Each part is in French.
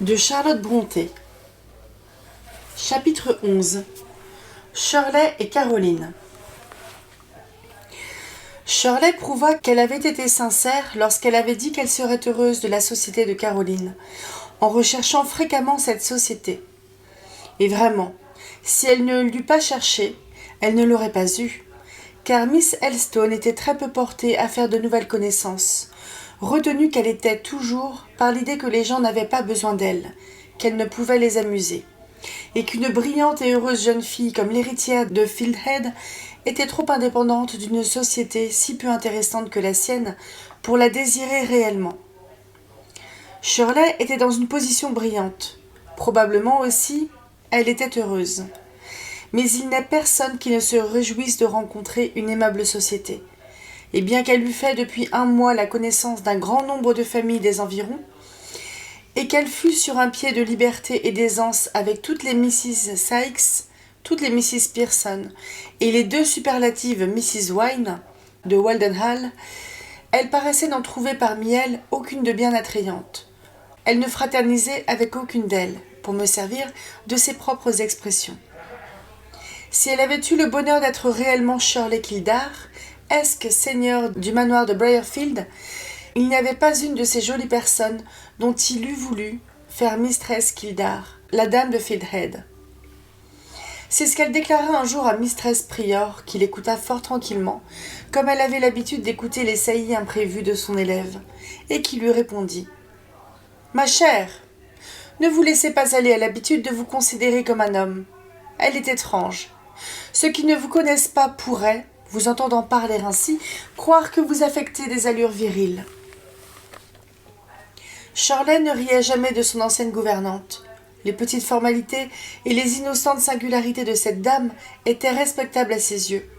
de Charlotte Brontë. Chapitre 11. Shirley et Caroline. Shirley prouva qu'elle avait été sincère lorsqu'elle avait dit qu'elle serait heureuse de la société de Caroline, en recherchant fréquemment cette société. Et vraiment, si elle ne l'eût pas cherchée, elle ne l'aurait pas eue, car Miss Elstone était très peu portée à faire de nouvelles connaissances, retenue qu'elle était toujours par l'idée que les gens n'avaient pas besoin d'elle, qu'elle ne pouvait les amuser, et qu'une brillante et heureuse jeune fille comme l'héritière de Fieldhead était trop indépendante d'une société si peu intéressante que la sienne pour la désirer réellement. Shirley était dans une position brillante. Probablement aussi, elle était heureuse. Mais il n'est personne qui ne se réjouisse de rencontrer une aimable société. Et bien qu'elle eût fait depuis 1 mois la connaissance d'un grand nombre de familles des environs, et qu'elle fût sur un pied de liberté et d'aisance avec toutes les Mrs. Sykes, toutes les Mrs. Pearson et les 2 superlatives Mrs. Wine de Waldenhall, elle paraissait n'en trouver parmi elles aucune de bien attrayante. Elle ne fraternisait avec aucune d'elles, pour me servir de ses propres expressions. Si elle avait eu le bonheur d'être réellement Shirley Kildare, esque seigneur du manoir de Briarfield, il n'y avait pas une de ces jolies personnes dont il eût voulu faire Mistress Kildare, la dame de Fieldhead. C'est ce qu'elle déclara un jour à Mistress Prior, qui l'écouta fort tranquillement, comme elle avait l'habitude d'écouter les saillies imprévues de son élève, et qui lui répondit « Ma chère, ne vous laissez pas aller à l'habitude de vous considérer comme un homme. Elle est étrange. Ceux qui ne vous connaissent pas pourraient, vous entendant parler ainsi, croire que vous affectez des allures viriles. » Shirley ne riait jamais de son ancienne gouvernante. Les petites formalités et les innocentes singularités de cette dame étaient respectables à ses yeux.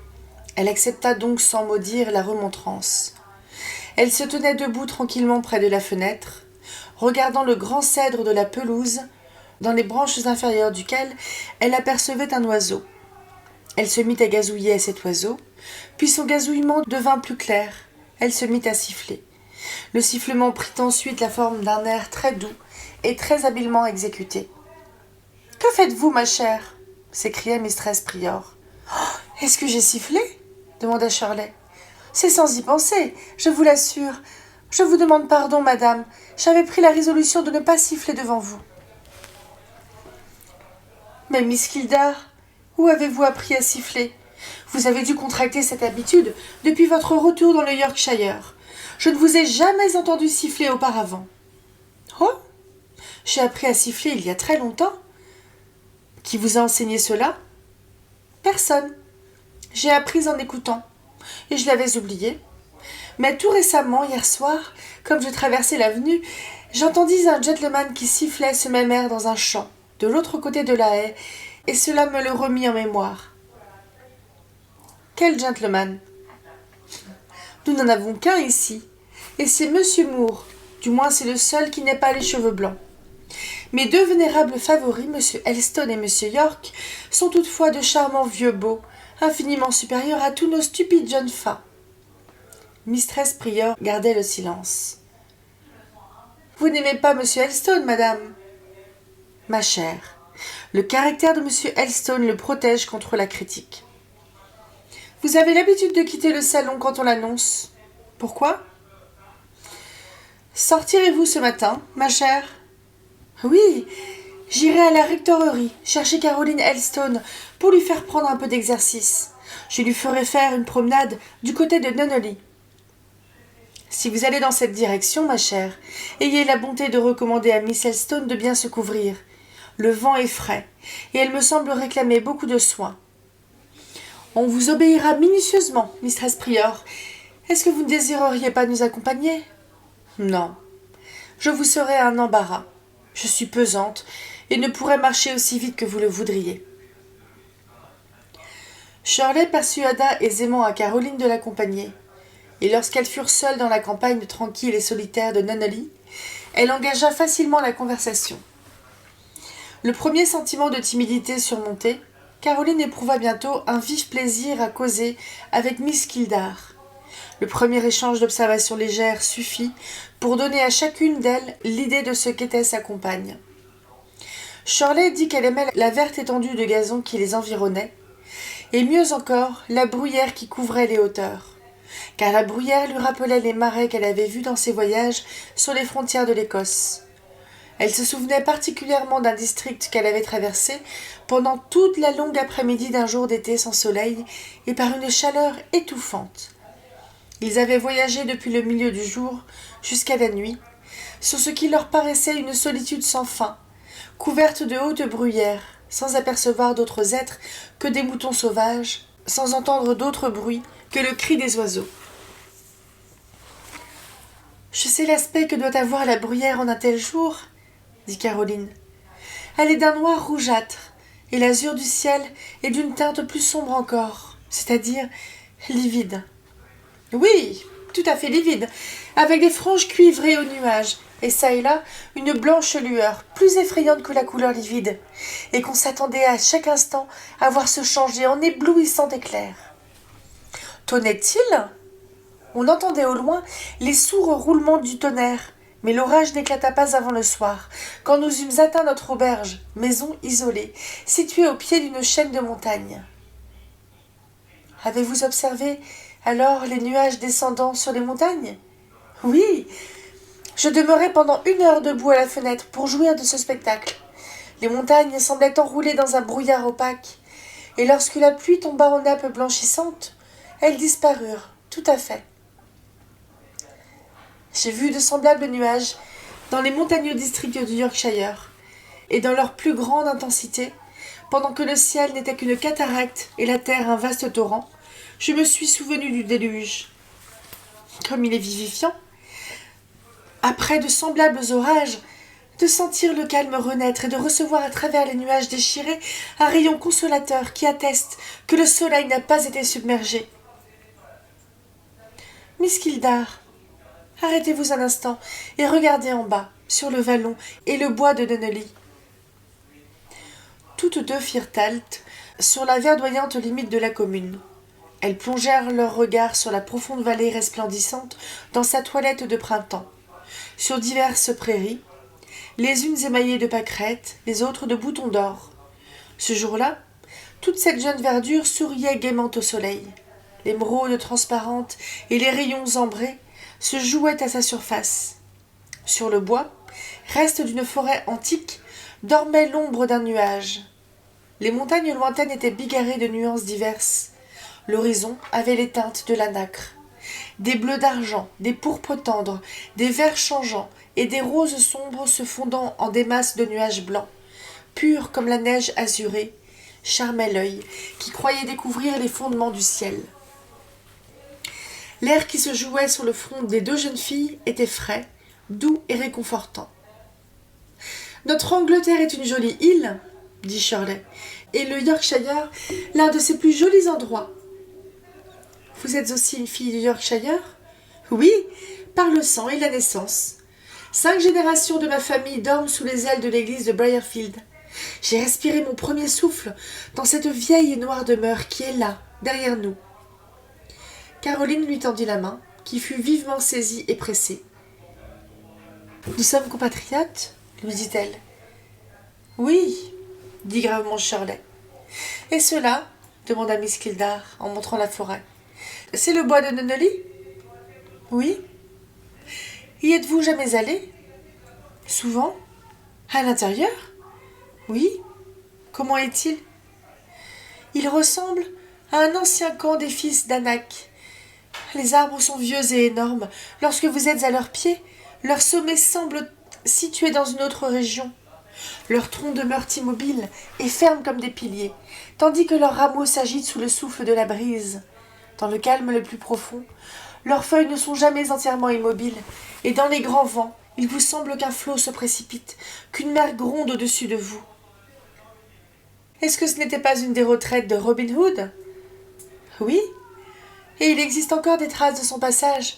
Elle accepta donc sans mot dire la remontrance. Elle se tenait debout tranquillement près de la fenêtre, regardant le grand cèdre de la pelouse, dans les branches inférieures duquel elle apercevait un oiseau. Elle se mit à gazouiller à cet oiseau, puis son gazouillement devint plus clair. Elle se mit à siffler. Le sifflement prit ensuite la forme d'un air très doux et très habilement exécuté. « Que faites-vous, ma chère » s'écria Mistress Prior. « Est-ce que j'ai sifflé » demanda Shirley. « C'est sans y penser, je vous l'assure. Je vous demande pardon, madame. J'avais pris la résolution de ne pas siffler devant vous. »« Mais Miss Kildare, où avez-vous appris à siffler ? Vous avez dû contracter cette habitude depuis votre retour dans le Yorkshire. Je ne vous ai jamais entendu siffler auparavant. »« Oh, j'ai appris à siffler il y a très longtemps. » « Qui vous a enseigné cela ? » ?»« Personne. J'ai appris en écoutant, et je l'avais oublié. Mais tout récemment, hier soir, comme je traversais l'avenue, j'entendis un gentleman qui sifflait ce même air dans un champ, de l'autre côté de la haie, et cela me le remit en mémoire. »« Quel gentleman ? » ?»« Nous n'en avons qu'un ici, et c'est Monsieur Moore. Du moins c'est le seul qui n'ait pas les cheveux blancs. Mes 2 vénérables favoris, M. Elstone et M. York, sont toutefois de charmants vieux beaux, infiniment supérieurs à tous nos stupides jeunes fins. Mistress Prior gardait le silence. « Vous n'aimez pas M. Elstone, madame ? » ?»« Ma chère, le caractère de M. Elstone le protège contre la critique. »« Vous avez l'habitude de quitter le salon quand on l'annonce. Pourquoi ? » ?»« Sortirez-vous ce matin, ma chère ? » ?»« Oui, j'irai à la rectorerie chercher Caroline Elstone pour lui faire prendre un peu d'exercice. Je lui ferai faire une promenade du côté de Nunneley. »« Si vous allez dans cette direction, ma chère, ayez la bonté de recommander à Miss Elstone de bien se couvrir. Le vent est frais, et elle me semble réclamer beaucoup de soins. »« On vous obéira minutieusement, Mistress Prior. Est-ce que vous ne désireriez pas nous accompagner ? » ?»« Non, je vous serai un embarras. Je suis pesante et ne pourrais marcher aussi vite que vous le voudriez. » Shirley persuada aisément à Caroline de l'accompagner, et lorsqu'elles furent seules dans la campagne tranquille et solitaire de Nunneley, elle engagea facilement la conversation. Le premier sentiment de timidité surmonté, Caroline éprouva bientôt un vif plaisir à causer avec Miss Kildare. Le premier échange d'observations légères suffit pour donner à chacune d'elles l'idée de ce qu'était sa compagne. Shirley dit qu'elle aimait la verte étendue de gazon qui les environnait, et mieux encore, la bruyère qui couvrait les hauteurs, car la bruyère lui rappelait les marais qu'elle avait vus dans ses voyages sur les frontières de l'Écosse. Elle se souvenait particulièrement d'un district qu'elle avait traversé pendant toute la longue après-midi d'un jour d'été sans soleil et par une chaleur étouffante. Ils avaient voyagé depuis le milieu du jour jusqu'à la nuit, sur ce qui leur paraissait une solitude sans fin, couverte de hautes bruyères, sans apercevoir d'autres êtres que des moutons sauvages, sans entendre d'autres bruits que le cri des oiseaux. « Je sais l'aspect que doit avoir la bruyère en un tel jour, » dit Caroline. « Elle est d'un noir rougeâtre, et l'azur du ciel est d'une teinte plus sombre encore, c'est-à-dire livide. »« Oui, tout à fait livide, avec des franges cuivrées aux nuages, et çà et là une blanche lueur, plus effrayante que la couleur livide, et qu'on s'attendait à chaque instant à voir se changer en éblouissant éclair. Tonnait-il ? On entendait au loin les sourds roulements du tonnerre, mais l'orage n'éclata pas avant le soir, quand nous eûmes atteint notre auberge, maison isolée, située au pied d'une chaîne de montagnes. Avez-vous observé alors les nuages descendant sur les montagnes ? Oui, je demeurai pendant 1 heure debout à la fenêtre pour jouir de ce spectacle. Les montagnes semblaient enroulées dans un brouillard opaque, et lorsque la pluie tomba en nappes blanchissantes, elles disparurent, tout à fait. J'ai vu de semblables nuages dans les montagneux districts du Yorkshire, et dans leur plus grande intensité, pendant que le ciel n'était qu'une cataracte et la terre un vaste torrent, je me suis souvenu du déluge. Comme il est vivifiant, après de semblables orages, de sentir le calme renaître et de recevoir à travers les nuages déchirés un rayon consolateur qui atteste que le soleil n'a pas été submergé. Miss Kildare, arrêtez-vous un instant et regardez en bas, sur le vallon et le bois de Nunneley. Toutes deux firent halte sur la verdoyante limite de la commune. Elles plongèrent leurs regards sur la profonde vallée resplendissante dans sa toilette de printemps, sur diverses prairies, les unes émaillées de pâquerettes, les autres de boutons d'or. Ce jour-là, toute cette jeune verdure souriait gaiement au soleil. L'émeraude transparente et les rayons ambrés se jouaient à sa surface. Sur le bois, reste d'une forêt antique, dormait l'ombre d'un nuage. Les montagnes lointaines étaient bigarrées de nuances diverses. L'horizon avait les teintes de la nacre. Des bleus d'argent, des pourpres tendres, des verts changeants et des roses sombres se fondant en des masses de nuages blancs, purs comme la neige azurée, charmaient l'œil, qui croyait découvrir les fondements du ciel. L'air qui se jouait sur le front des deux jeunes filles était frais, doux et réconfortant. « Notre Angleterre est une jolie île, » dit Shirley, « et le Yorkshire, l'un de ses plus jolis endroits. » « Vous êtes aussi une fille du Yorkshire ? » ?»« Oui, par le sang et la naissance. 5 générations de ma famille dorment sous les ailes de l'église de Briarfield. J'ai respiré mon premier souffle dans cette vieille et noire demeure qui est là, derrière nous. » Caroline lui tendit la main, qui fut vivement saisie et pressée. « Nous sommes compatriotes ?» lui dit-elle. « Oui, » dit gravement Shirley. « Et cela ?» demanda Miss Kildare en montrant la forêt. « C'est le bois de Nunneley ?»« Oui. »« Y êtes-vous jamais allé ?»« Souvent. »« À l'intérieur ?»« Oui. »« Comment est-il ?»« Il ressemble à un ancien camp des fils d'Anak. Les arbres sont vieux et énormes. Lorsque vous êtes à leurs pieds, leur sommet semble situé dans une autre région. Leurs troncs demeurent immobiles et fermes comme des piliers, tandis que leurs rameaux s'agitent sous le souffle de la brise. Dans le calme le plus profond, leurs feuilles ne sont jamais entièrement immobiles, et dans les grands vents, il vous semble qu'un flot se précipite, qu'une mer gronde au-dessus de vous. Est-ce que ce n'était pas une des retraites de Robin Hood ? Oui, et il existe encore des traces de son passage.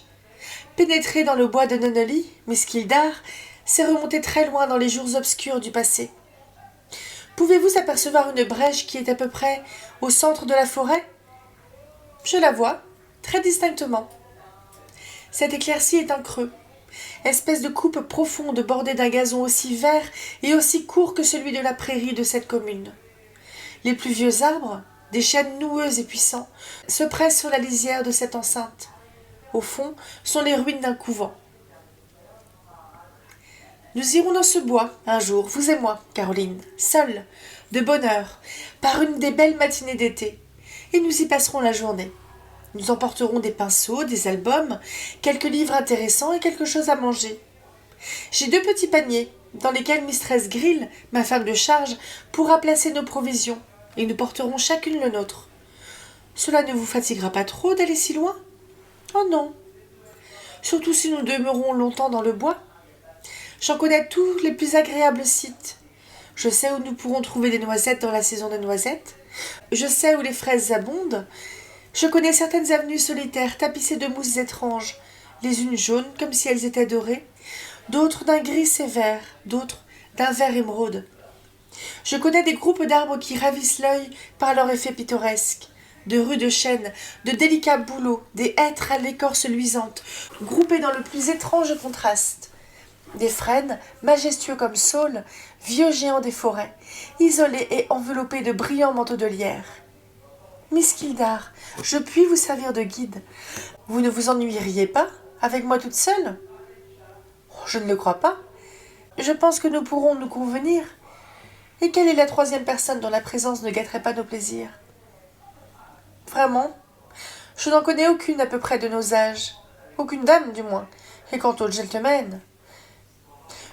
Pénétrer dans le bois de Nunneley, Miss Kildare, c'est remonter très loin dans les jours obscurs du passé. Pouvez-vous apercevoir une brèche qui est à peu près au centre de la forêt ? Je la vois, très distinctement. Cette éclaircie est un creux, espèce de coupe profonde bordée d'un gazon aussi vert et aussi court que celui de la prairie de cette commune. Les plus vieux arbres, des chênes noueux et puissants, se pressent sur la lisière de cette enceinte. Au fond sont les ruines d'un couvent. Nous irons dans ce bois, un jour, vous et moi, Caroline, seuls, de bonne heure, par une des belles matinées d'été, et nous y passerons la journée. Nous emporterons des pinceaux, des albums, quelques livres intéressants et quelque chose à manger. J'ai 2 petits paniers, dans lesquels Mistress Grill, ma femme de charge, pourra placer nos provisions, et nous porterons chacune le nôtre. Cela ne vous fatiguera pas trop d'aller si loin ? Oh non. Surtout si nous demeurons longtemps dans le bois. J'en connais tous les plus agréables sites. Je sais où nous pourrons trouver des noisettes dans la saison des noisettes. Je sais où les fraises abondent. Je connais certaines avenues solitaires tapissées de mousses étranges, les unes jaunes comme si elles étaient dorées, d'autres d'un gris sévère, d'autres d'un vert émeraude. Je connais des groupes d'arbres qui ravissent l'œil par leur effet pittoresque, de rudes chênes, de délicats bouleaux, des hêtres à l'écorce luisante, groupés dans le plus étrange contraste. Des frênes, majestueux comme saules, vieux géants des forêts, isolés et enveloppés de brillants manteaux de lierre. Miss Kildare, je puis vous servir de guide. Vous ne vous ennuieriez pas, avec moi toute seule ? Je ne le crois pas. Je pense que nous pourrons nous convenir. Et quelle est la 3e personne dont la présence ne gâterait pas nos plaisirs ? Vraiment, je n'en connais aucune à peu près de nos âges. Aucune dame, du moins. Et quant aux gentlemen...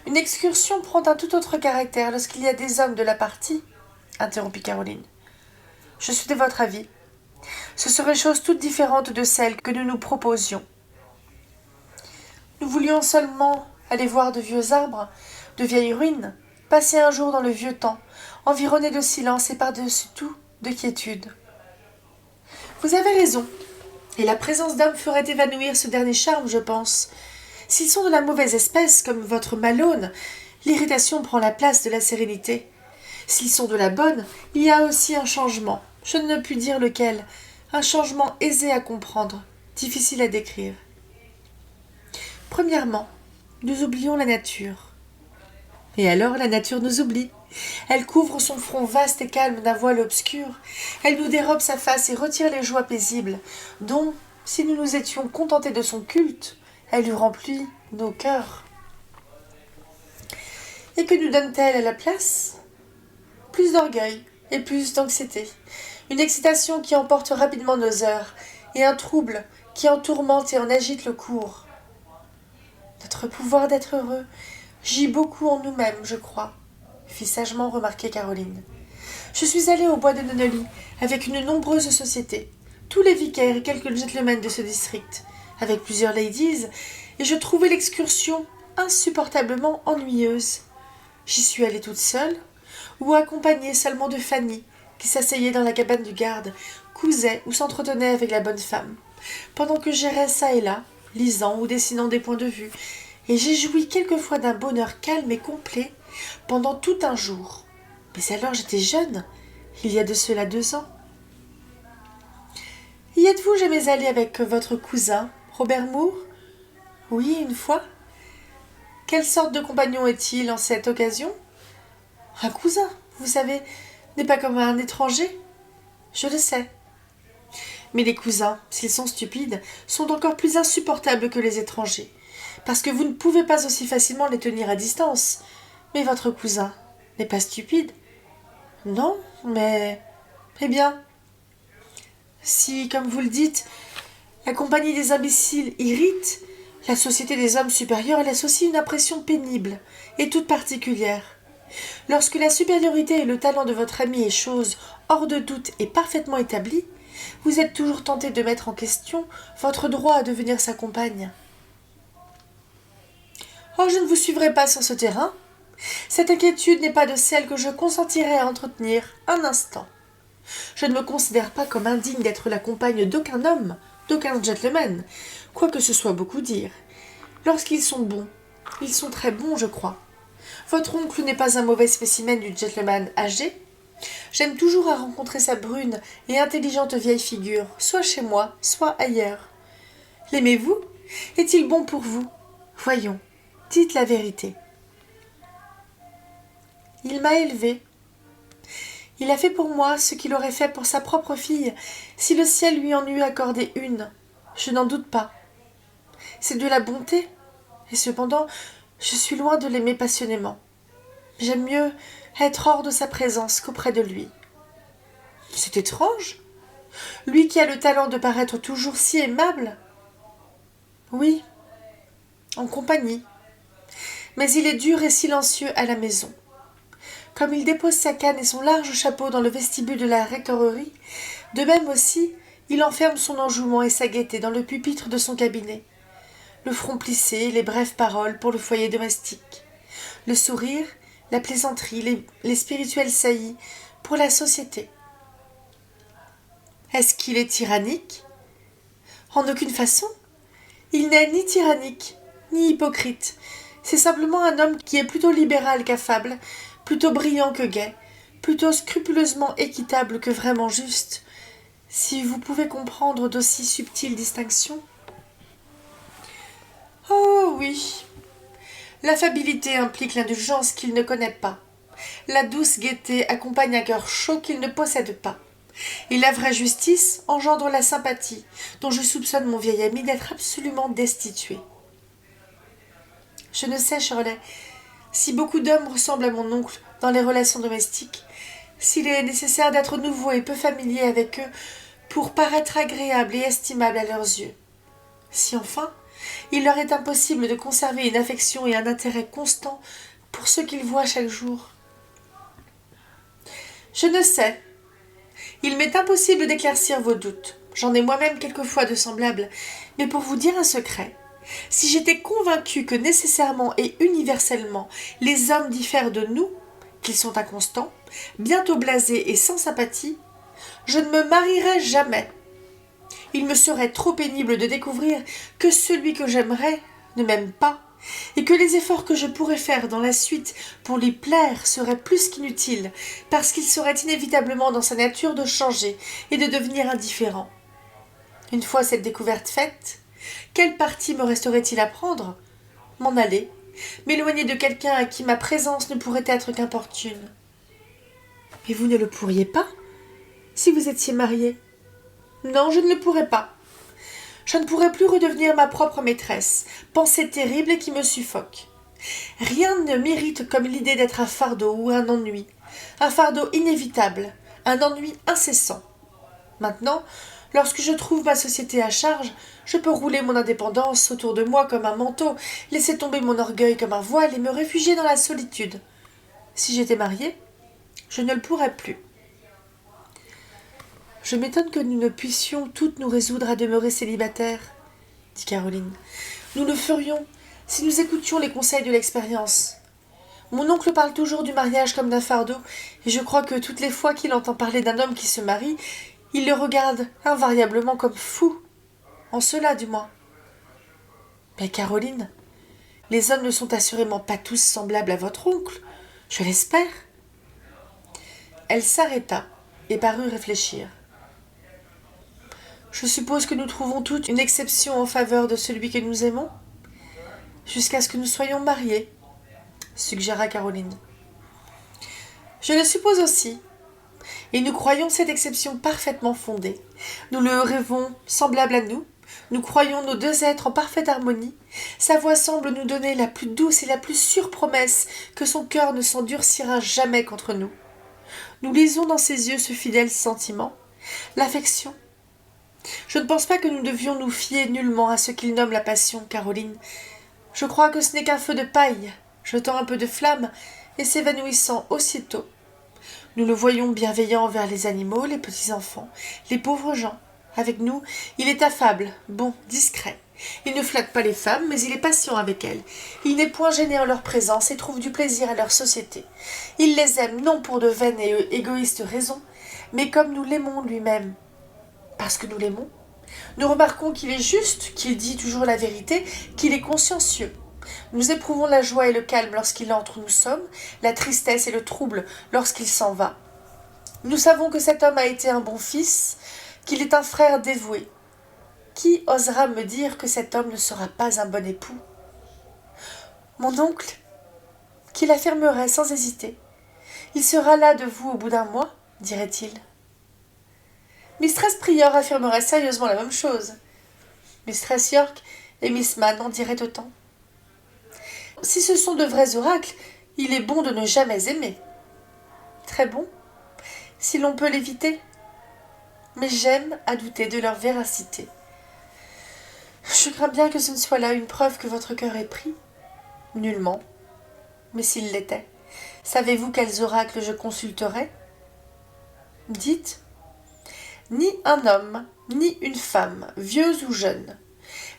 Une excursion prend un tout autre caractère lorsqu'il y a des hommes de la partie, interrompit Caroline. Je suis de votre avis. Ce serait chose toute différente de celle que nous nous proposions. Nous voulions seulement aller voir de vieux arbres, de vieilles ruines, passer un jour dans le vieux temps, environnés de silence et par-dessus tout de quiétude. Vous avez raison, et la présence d'hommes ferait évanouir ce dernier charme, je pense. S'ils sont de la mauvaise espèce, comme votre Malone, l'irritation prend la place de la sérénité. S'ils sont de la bonne, il y a aussi un changement, je ne puis dire lequel, un changement aisé à comprendre, difficile à décrire. Premièrement, nous oublions la nature. Et alors la nature nous oublie. Elle couvre son front vaste et calme d'un voile obscur. Elle nous dérobe sa face et retire les joies paisibles, dont, si nous nous étions contentés de son culte, elle eût rempli nos cœurs. Et que nous donne-t-elle à la place ? Plus d'orgueil et plus d'anxiété. Une excitation qui emporte rapidement nos heures, et un trouble qui en tourmente et en agite le cours. Notre pouvoir d'être heureux gît beaucoup en nous-mêmes, je crois, fit sagement remarquer Caroline. Je suis allée au bois de Nunnely avec une nombreuse société, tous les vicaires et quelques gentlemen de ce district, avec plusieurs ladies, et je trouvais l'excursion insupportablement ennuyeuse. J'y suis allée toute seule, ou accompagnée seulement de Fanny, qui s'asseyait dans la cabane du garde, cousait ou s'entretenait avec la bonne femme, pendant que j'errais çà et là, lisant ou dessinant des points de vue, et j'ai joui quelquefois d'un bonheur calme et complet pendant tout un jour. Mais alors j'étais jeune, il y a de cela 2 ans. Y êtes-vous jamais allé avec votre cousin, Robert Moore ? Oui, une fois. Quelle sorte de compagnon est-il en cette occasion ? Un cousin, vous savez, n'est pas comme un étranger. Je le sais. Mais les cousins, s'ils sont stupides, sont encore plus insupportables que les étrangers, parce que vous ne pouvez pas aussi facilement les tenir à distance. Mais votre cousin n'est pas stupide. Non, mais... Eh bien, si, comme vous le dites, la compagnie des imbéciles irrite, la société des hommes supérieurs laisse aussi une impression pénible et toute particulière. Lorsque la supériorité et le talent de votre ami est chose hors de doute et parfaitement établie, vous êtes toujours tenté de mettre en question votre droit à devenir sa compagne. Oh, je ne vous suivrai pas sur ce terrain. Cette inquiétude n'est pas de celle que je consentirais à entretenir un instant. Je ne me considère pas comme indigne d'être la compagne d'aucun homme, d'aucun gentleman, quoique ce soit beaucoup dire. Lorsqu'ils sont bons, ils sont très bons, je crois. Votre oncle n'est pas un mauvais spécimen du gentleman âgé. J'aime toujours à rencontrer sa brune et intelligente vieille figure, soit chez moi, soit ailleurs. L'aimez-vous ? Est-il bon pour vous ? Voyons, dites la vérité. Il m'a élevée. Il a fait pour moi ce qu'il aurait fait pour sa propre fille, si le ciel lui en eût accordé une. Je n'en doute pas. C'est de la bonté, et cependant, je suis loin de l'aimer passionnément. J'aime mieux être hors de sa présence qu'auprès de lui. C'est étrange. Lui qui a le talent de paraître toujours si aimable. Oui, en compagnie. Mais il est dur et silencieux à la maison. Comme il dépose sa canne et son large chapeau dans le vestibule de la rectorerie, de même aussi, il enferme son enjouement et sa gaieté dans le pupitre de son cabinet. Le front plissé, les brèves paroles pour le foyer domestique. Le sourire, la plaisanterie, les spirituels saillies pour la société. Est-ce qu'il est tyrannique? En aucune façon. Il n'est ni tyrannique, ni hypocrite. C'est simplement un homme qui est plutôt libéral qu'affable, plutôt brillant que gai, plutôt scrupuleusement équitable que vraiment juste. Si vous pouvez comprendre d'aussi subtiles distinctions. Oh oui. L'affabilité implique l'indulgence qu'il ne connaît pas. La douce gaieté accompagne un cœur chaud qu'il ne possède pas. Et la vraie justice engendre la sympathie, dont je soupçonne mon vieil ami d'être absolument destitué. Je ne sais, Shirley, si beaucoup d'hommes ressemblent à mon oncle dans les relations domestiques, s'il est nécessaire d'être nouveau et peu familier avec eux pour paraître agréable et estimable à leurs yeux. Si enfin, il leur est impossible de conserver une affection et un intérêt constant pour ceux qu'ils voient chaque jour. Je ne sais. Il m'est impossible d'éclaircir vos doutes. J'en ai moi-même quelquefois de semblables. Mais pour vous dire un secret, si j'étais convaincue que nécessairement et universellement les hommes diffèrent de nous, qu'ils sont inconstants, bientôt blasés et sans sympathie, je ne me marierais jamais. Il me serait trop pénible de découvrir que celui que j'aimerais ne m'aime pas, et que les efforts que je pourrais faire dans la suite pour lui plaire seraient plus qu'inutiles, parce qu'il serait inévitablement dans sa nature de changer et de devenir indifférent. Une fois cette découverte faite, quel parti me resterait-il à prendre? M'en aller, m'éloigner de quelqu'un à qui ma présence ne pourrait être qu'importune. Mais vous ne le pourriez pas, si vous étiez marié? Non, je ne le pourrais pas. Je ne pourrais plus redevenir ma propre maîtresse, pensée terrible qui me suffoque. Rien ne m'irrite comme l'idée d'être un fardeau ou un ennui inévitable, un ennui incessant. Maintenant, lorsque je trouve ma société à charge, je peux rouler mon indépendance autour de moi comme un manteau, laisser tomber mon orgueil comme un voile et me réfugier dans la solitude. Si j'étais mariée, je ne le pourrais plus. Je m'étonne que nous ne puissions toutes nous résoudre à demeurer célibataires, dit Caroline. Nous le ferions si nous écoutions les conseils de l'expérience. Mon oncle parle toujours du mariage comme d'un fardeau, et je crois que toutes les fois qu'il entend parler d'un homme qui se marie, il le regarde invariablement comme fou. En cela, du moins. Mais Caroline, les hommes ne sont assurément pas tous semblables à votre oncle, je l'espère. Elle s'arrêta et parut réfléchir. Je suppose que nous trouvons toutes une exception en faveur de celui que nous aimons, jusqu'à ce que nous soyons mariés, suggéra Caroline. Je le suppose aussi, et nous croyons cette exception parfaitement fondée. Nous le rêvons semblable à nous, nous croyons nos deux êtres en parfaite harmonie. Sa voix semble nous donner la plus douce et la plus sûre promesse que son cœur ne s'endurcira jamais contre nous. Nous lisons dans ses yeux ce fidèle sentiment, l'affection. Je ne pense pas que nous devions nous fier nullement à ce qu'il nomme la passion, Caroline. Je crois que ce n'est qu'un feu de paille, jetant un peu de flamme et s'évanouissant aussitôt. Nous le voyons bienveillant envers les animaux, les petits-enfants, les pauvres gens. Avec nous, il est affable, bon, discret. Il ne flatte pas les femmes, mais il est patient avec elles. Il n'est point gêné en leur présence et trouve du plaisir à leur société. Il les aime non pour de vaines et égoïstes raisons, mais comme nous l'aimons lui-même. Parce que nous l'aimons, nous remarquons qu'il est juste, qu'il dit toujours la vérité, qu'il est consciencieux. Nous éprouvons la joie et le calme lorsqu'il entre où nous sommes, la tristesse et le trouble lorsqu'il s'en va. Nous savons que cet homme a été un bon fils, qu'il est un frère dévoué. Qui osera me dire que cet homme ne sera pas un bon époux? Mon oncle, qui l'affirmerait sans hésiter. Il sera là de vous au bout d'un mois, dirait-il. Mistress Prior affirmerait sérieusement la même chose. Mistress York et Miss Mann en diraient autant. Si ce sont de vrais oracles, il est bon de ne jamais aimer. Très bon, si l'on peut l'éviter. Mais j'aime à douter de leur véracité. Je crains bien que ce ne soit là une preuve que votre cœur est pris. Nullement. Mais s'il l'était, savez-vous quels oracles je consulterais? Dites. Ni un homme, ni une femme, vieux ou jeune,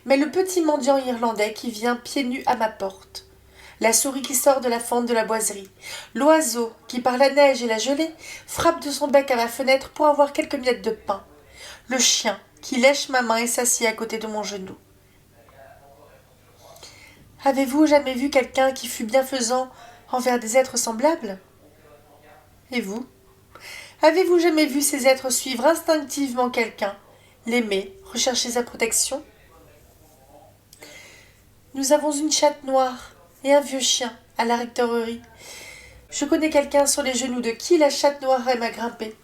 mais le petit mendiant irlandais qui vient pieds nus à ma porte, la souris qui sort de la fente de la boiserie, l'oiseau qui, par la neige et la gelée, frappe de son bec à ma fenêtre pour avoir quelques miettes de pain, le chien qui lèche ma main et s'assied à côté de mon genou. Avez-vous jamais vu quelqu'un qui fût bienfaisant envers des êtres semblables? Et vous? Avez-vous jamais vu ces êtres suivre instinctivement quelqu'un, l'aimer, rechercher sa protection? Nous avons une chatte noire et un vieux chien à la rectorerie. Je connais quelqu'un sur les genoux de qui la chatte noire aime à grimper,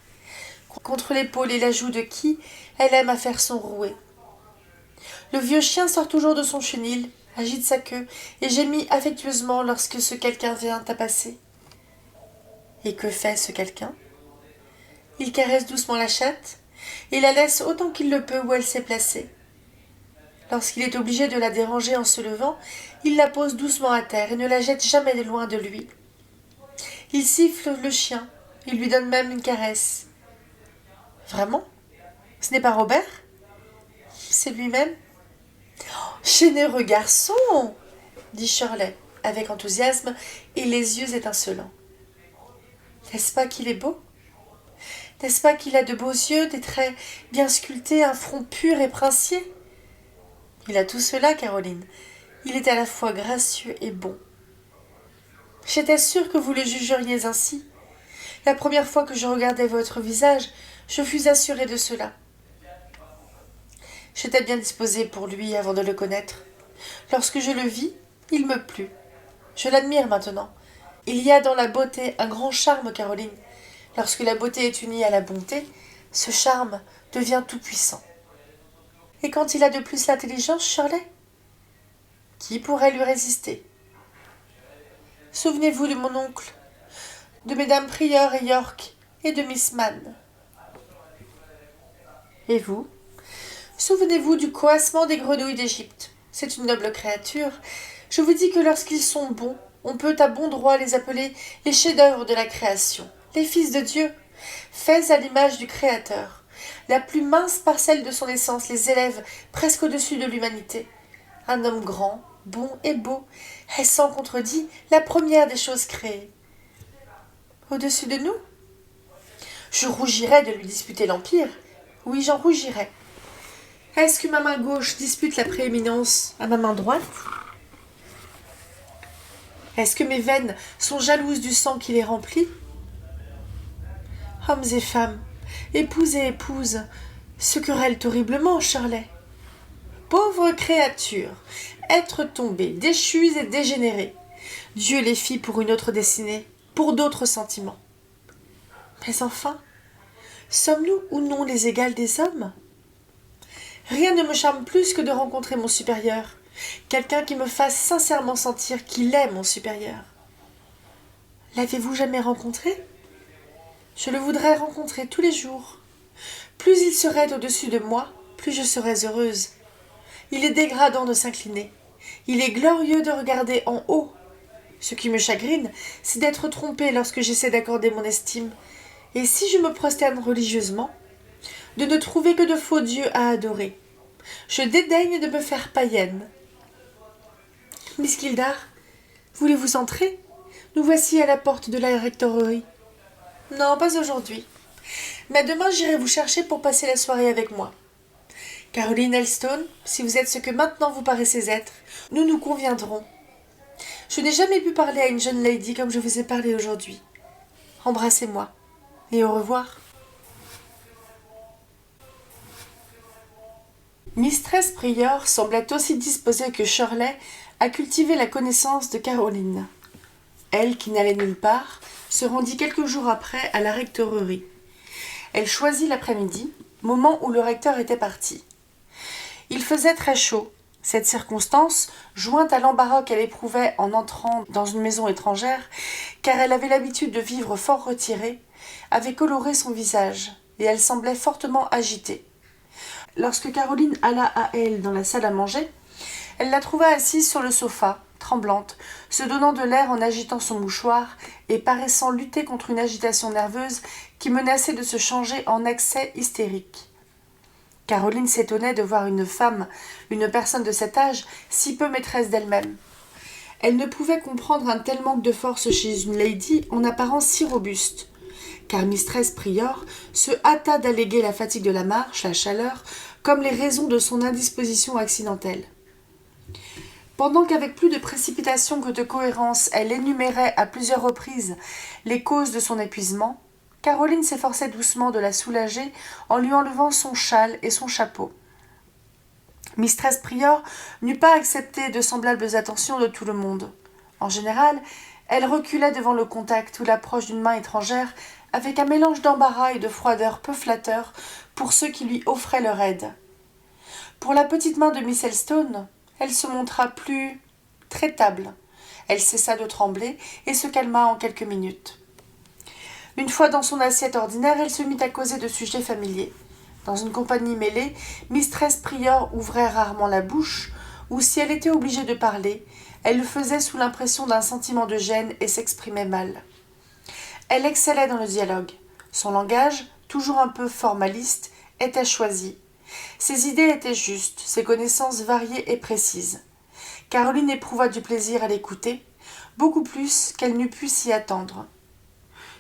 contre l'épaule et la joue de qui elle aime à faire son rouet. Le vieux chien sort toujours de son chenil, agite sa queue et gémit affectueusement lorsque ce quelqu'un vient à passer. Et que fait ce quelqu'un? Il caresse doucement la chatte et la laisse autant qu'il le peut où elle s'est placée. Lorsqu'il est obligé de la déranger en se levant, il la pose doucement à terre et ne la jette jamais de loin de lui. Il siffle le chien, il lui donne même une caresse. Vraiment? Ce n'est pas Robert? C'est lui-même? Généreux garçon! Dit Shirley, avec enthousiasme et les yeux étincelants. N'est-ce pas qu'il est beau? N'est-ce pas qu'il a de beaux yeux, des traits bien sculptés, un front pur et princier? Il a tout cela, Caroline. Il est à la fois gracieux et bon. J'étais sûre que vous le jugeriez ainsi. La première fois que je regardais votre visage, je fus assurée de cela. J'étais bien disposée pour lui avant de le connaître. Lorsque je le vis, il me plut. Je l'admire maintenant. Il y a dans la beauté un grand charme, Caroline. Lorsque la beauté est unie à la bonté, ce charme devient tout-puissant. Et quand il a de plus l'intelligence, Shirley? Qui pourrait lui résister? Souvenez-vous de mon oncle, de mesdames Prior et York, et de Miss Mann. Et vous? Souvenez-vous du coassement des grenouilles d'Égypte. C'est une noble créature. Je vous dis que lorsqu'ils sont bons, on peut à bon droit les appeler les chefs-d'œuvre de la création, les fils de Dieu, faits à l'image du Créateur. La plus mince parcelle de son essence les élève presque au-dessus de l'humanité. Un homme grand, bon et beau est sans contredit la première des choses créées. Au-dessus de nous? Je rougirais de lui disputer l'empire. Oui, j'en rougirais. Est-ce que ma main gauche dispute la prééminence à ma main droite? Est-ce que mes veines sont jalouses du sang qui les remplit? Hommes et femmes, épouse et épouse, se querellent horriblement, Shirley. Pauvres créatures, êtres tombés, déchus et dégénérés. Dieu les fit pour une autre destinée, pour d'autres sentiments. Mais enfin, sommes-nous ou non les égales des hommes? Rien ne me charme plus que de rencontrer mon supérieur, quelqu'un qui me fasse sincèrement sentir qu'il est mon supérieur. L'avez-vous jamais rencontré? Je le voudrais rencontrer tous les jours. Plus il serait au-dessus de moi, plus je serais heureuse. Il est dégradant de s'incliner. Il est glorieux de regarder en haut. Ce qui me chagrine, c'est d'être trompée lorsque j'essaie d'accorder mon estime. Et si je me prosterne religieusement, de ne trouver que de faux dieux à adorer. Je dédaigne de me faire païenne. Miss Gildar, voulez-vous entrer? Nous voici à la porte de la rectorerie. Non, pas aujourd'hui. Mais demain, j'irai vous chercher pour passer la soirée avec moi. Caroline Elstone, si vous êtes ce que maintenant vous paraissez être, nous nous conviendrons. Je n'ai jamais pu parler à une jeune lady comme je vous ai parlé aujourd'hui. Embrassez-moi, et au revoir. Mistress Prior semblait aussi disposée que Shirley à cultiver la connaissance de Caroline. Elle, qui n'allait nulle part, se rendit quelques jours après à la rectorerie. Elle choisit l'après-midi, moment où le recteur était parti. Il faisait très chaud. Cette circonstance, jointe à l'embarras qu'elle éprouvait en entrant dans une maison étrangère, car elle avait l'habitude de vivre fort retirée, avait coloré son visage, et elle semblait fortement agitée. Lorsque Caroline alla à elle dans la salle à manger, elle la trouva assise sur le sofa, tremblante, se donnant de l'air en agitant son mouchoir et paraissant lutter contre une agitation nerveuse qui menaçait de se changer en accès hystérique. Caroline s'étonnait de voir une femme, une personne de cet âge, si peu maîtresse d'elle-même. Elle ne pouvait comprendre un tel manque de force chez une lady en apparence si robuste, car mistress Prior se hâta d'alléguer la fatigue de la marche, la chaleur, comme les raisons de son indisposition accidentelle. Pendant qu'avec plus de précipitation que de cohérence, elle énumérait à plusieurs reprises les causes de son épuisement, Caroline s'efforçait doucement de la soulager en lui enlevant son châle et son chapeau. Mistress Prior n'eut pas accepté de semblables attentions de tout le monde. En général, elle reculait devant le contact ou l'approche d'une main étrangère avec un mélange d'embarras et de froideur peu flatteur pour ceux qui lui offraient leur aide. Pour la petite main de Miss Elstone, elle se montra plus traitable. Elle cessa de trembler et se calma en quelques minutes. Une fois dans son assiette ordinaire, elle se mit à causer de sujets familiers. Dans une compagnie mêlée, mistress Prior ouvrait rarement la bouche, ou si elle était obligée de parler, elle le faisait sous l'impression d'un sentiment de gêne et s'exprimait mal. Elle excellait dans le dialogue. Son langage, toujours un peu formaliste, était choisi. Ses idées étaient justes, ses connaissances variées et précises. Caroline éprouva du plaisir à l'écouter, beaucoup plus qu'elle n'eût pu s'y attendre.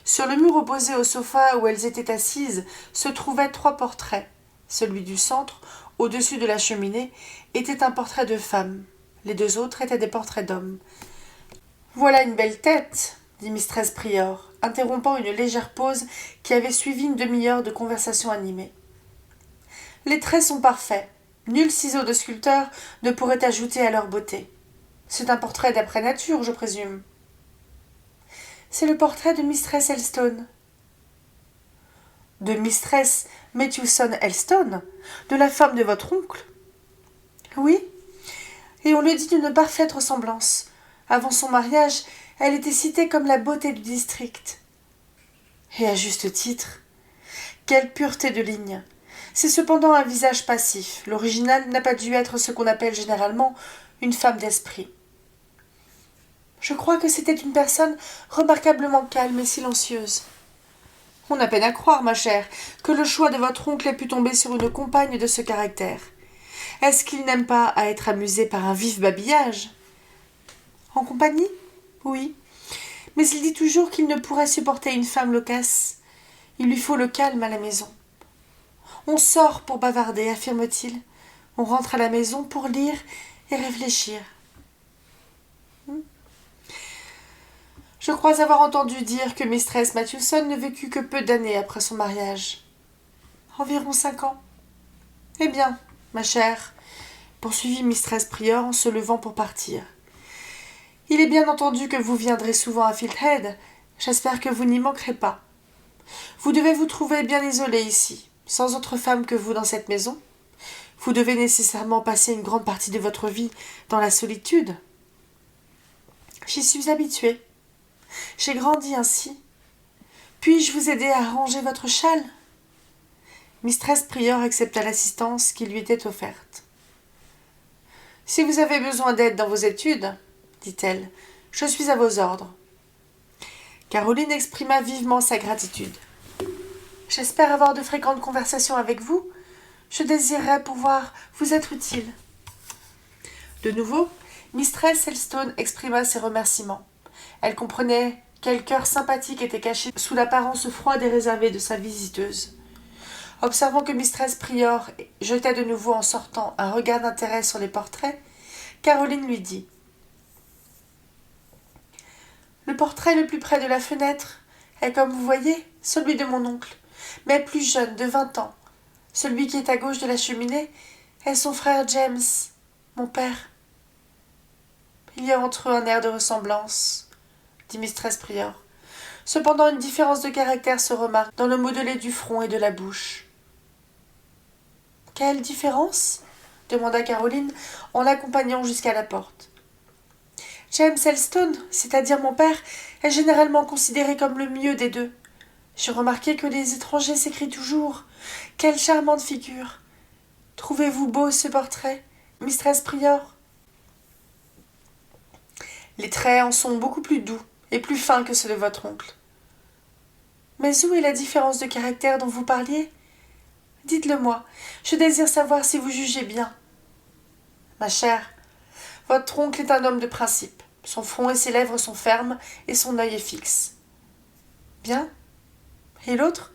Sur le mur opposé au sofa où elles étaient assises se trouvaient 3 portraits. Celui du centre, au-dessus de la cheminée, était un portrait de femme. Les 2 autres étaient des portraits d'hommes. « Voilà une belle tête !» dit mistress Prior, interrompant une légère pause qui avait suivi une demi-heure de conversation animée. « Les traits sont parfaits. Nul ciseau de sculpteur ne pourrait ajouter à leur beauté. C'est un portrait d'après nature, je présume. » C'est le portrait de mistress Elstone. De mistress Metewson Elstone, de la femme de votre oncle? Oui, et on le dit d'une parfaite ressemblance. Avant son mariage, elle était citée comme la beauté du district. Et à juste titre. Quelle pureté de ligne! C'est cependant un visage passif. L'original n'a pas dû être ce qu'on appelle généralement une femme d'esprit. Je crois que c'était une personne remarquablement calme et silencieuse. On a peine à croire, ma chère, que le choix de votre oncle ait pu tomber sur une compagne de ce caractère. Est-ce qu'il n'aime pas à être amusé par un vif babillage? En compagnie? Oui. Mais il dit toujours qu'il ne pourrait supporter une femme loquace. Il lui faut le calme à la maison. On sort pour bavarder, affirme-t-il. On rentre à la maison pour lire et réfléchir. Je crois avoir entendu dire que mistress Matthewson ne vécut que peu d'années après son mariage. Environ 5 ans. Eh bien, ma chère, poursuivit mistress Prior en se levant pour partir. Il est bien entendu que vous viendrez souvent à Fieldhead. J'espère que vous n'y manquerez pas. Vous devez vous trouver bien isolée ici, sans autre femme que vous dans cette maison. Vous devez nécessairement passer une grande partie de votre vie dans la solitude. J'y suis habituée. J'ai grandi ainsi. Puis-je vous aider à ranger votre châle? Mistress Prior accepta l'assistance qui lui était offerte. Si vous avez besoin d'aide dans vos études, dit-elle, je suis à vos ordres. Caroline exprima vivement sa gratitude. J'espère avoir de fréquentes conversations avec vous. Je désirerais pouvoir vous être utile. De nouveau, mistress Elstone exprima ses remerciements. Elle comprenait quel cœur sympathique était caché sous l'apparence froide et réservée de sa visiteuse. Observant que mistress Prior jetait de nouveau en sortant un regard d'intérêt sur les portraits, Caroline lui dit « Le portrait le plus près de la fenêtre est, comme vous voyez, celui de mon oncle, mais plus jeune, de 20 ans. Celui qui est à gauche de la cheminée est son frère James, mon père. » Il y a entre eux un air de ressemblance, dit Mistress Prior. Cependant, une différence de caractère se remarque dans le modelé du front et de la bouche. Quelle différence demanda Caroline en l'accompagnant jusqu'à la porte. James Elstone, c'est-à-dire mon père, est généralement considéré comme le mieux des deux. J'ai remarqué que les étrangers s'écrient toujours « Quelle charmante figure ! Trouvez-vous beau ce portrait, Mistress Prior ?» Les traits en sont beaucoup plus doux et plus fins que ceux de votre oncle. Mais où est la différence de caractère dont vous parliez ? Dites-le-moi, je désire savoir si vous jugez bien. Ma chère, votre oncle est un homme de principe. Son front et ses lèvres sont fermes et son œil est fixe. Bien. Et l'autre ?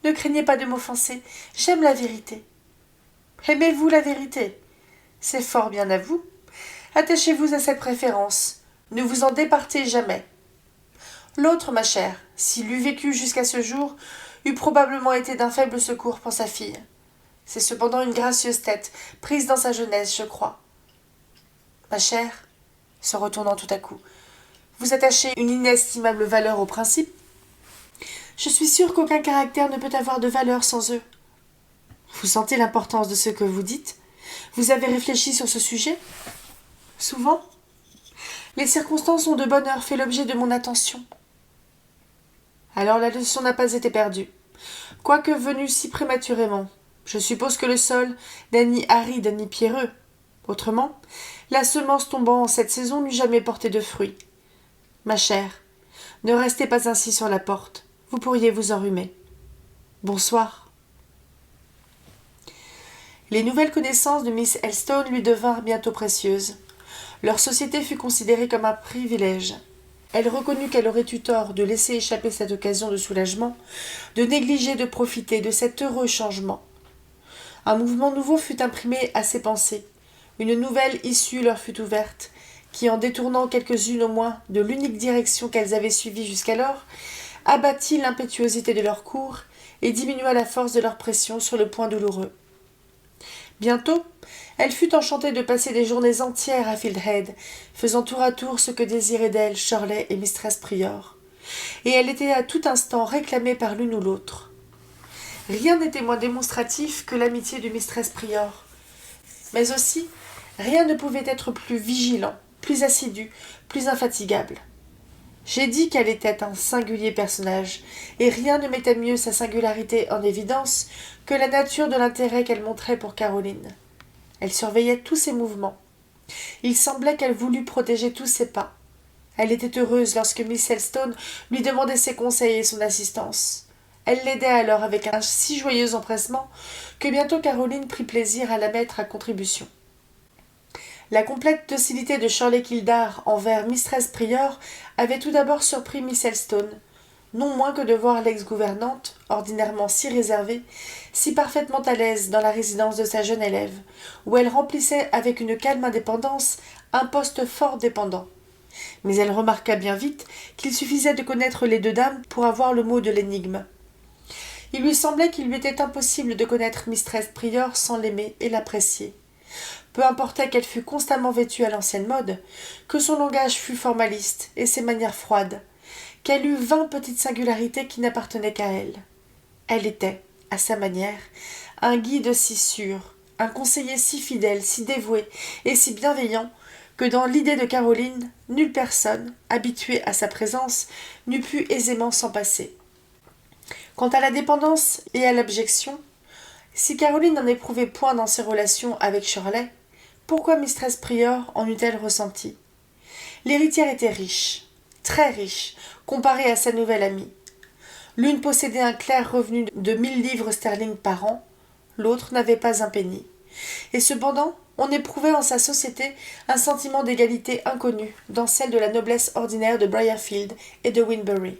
Ne craignez pas de m'offenser, j'aime la vérité. Aimez-vous la vérité ? C'est fort bien à vous. Attachez-vous à cette préférence. Ne vous en départez jamais. L'autre, ma chère, s'il eût vécu jusqu'à ce jour, eût probablement été d'un faible secours pour sa fille. C'est cependant une gracieuse tête, prise dans sa jeunesse, je crois. Ma chère, se retournant tout à coup, vous attachez une inestimable valeur aux principes. Je suis sûre qu'aucun caractère ne peut avoir de valeur sans eux. Vous sentez l'importance de ce que vous dites ? Vous avez réfléchi sur ce sujet ? Souvent ? Les circonstances ont de bonne heure fait l'objet de mon attention. Alors la leçon n'a pas été perdue. Quoique venue si prématurément, je suppose que le sol n'est ni aride ni pierreux. Autrement, la semence tombant en cette saison n'eût jamais porté de fruits. Ma chère, ne restez pas ainsi sur la porte. Vous pourriez vous enrhumer. Bonsoir. Les nouvelles connaissances de Miss Elstone lui devinrent bientôt précieuses. Leur société fut considérée comme un privilège. Elle reconnut qu'elle aurait eu tort de laisser échapper cette occasion de soulagement, de négliger de profiter de cet heureux changement. Un mouvement nouveau fut imprimé à ses pensées. Une nouvelle issue leur fut ouverte, qui, en détournant quelques-unes au moins de l'unique direction qu'elles avaient suivie jusqu'alors, abattit l'impétuosité de leur cours et diminua la force de leur pression sur le point douloureux. Bientôt, elle fut enchantée de passer des journées entières à Fieldhead, faisant tour à tour ce que désiraient d'elle Shirley et Mistress Prior, et elle était à tout instant réclamée par l'une ou l'autre. Rien n'était moins démonstratif que l'amitié de Mistress Prior, mais aussi rien ne pouvait être plus vigilant, plus assidu, plus infatigable. J'ai dit qu'elle était un singulier personnage, et rien ne mettait mieux sa singularité en évidence que la nature de l'intérêt qu'elle montrait pour Caroline. Elle surveillait tous ses mouvements. Il semblait qu'elle voulût protéger tous ses pas. Elle était heureuse lorsque Miss Elstone lui demandait ses conseils et son assistance. Elle l'aidait alors avec un si joyeux empressement que bientôt Caroline prit plaisir à la mettre à contribution. La complète docilité de Shirley Kildare envers Mistress Prior avait tout d'abord surpris Miss Elstone, non moins que de voir l'ex-gouvernante, ordinairement si réservée, si parfaitement à l'aise dans la résidence de sa jeune élève, où elle remplissait avec une calme indépendance un poste fort dépendant. Mais elle remarqua bien vite qu'il suffisait de connaître les deux dames pour avoir le mot de l'énigme. Il lui semblait qu'il lui était impossible de connaître Mistress Prior sans l'aimer et l'apprécier. Peu importait qu'elle fût constamment vêtue à l'ancienne mode, que son langage fût formaliste et ses manières froides, qu'elle eût 20 petites singularités qui n'appartenaient qu'à elle. Elle était, à sa manière, un guide si sûr, un conseiller si fidèle, si dévoué et si bienveillant que dans l'idée de Caroline, nulle personne, habituée à sa présence, n'eût pu aisément s'en passer. Quant à la dépendance et à l'abjection, si Caroline n'en éprouvait point dans ses relations avec Shirley, pourquoi Mistress Prior en eût-elle ressenti ? L'héritière était riche, très riche, comparée à sa nouvelle amie. L'une possédait un clair revenu de 1000 livres sterling par an, l'autre n'avait pas un penny. Et cependant, on éprouvait en sa société un sentiment d'égalité inconnu dans celle de la noblesse ordinaire de Briarfield et de Winbury.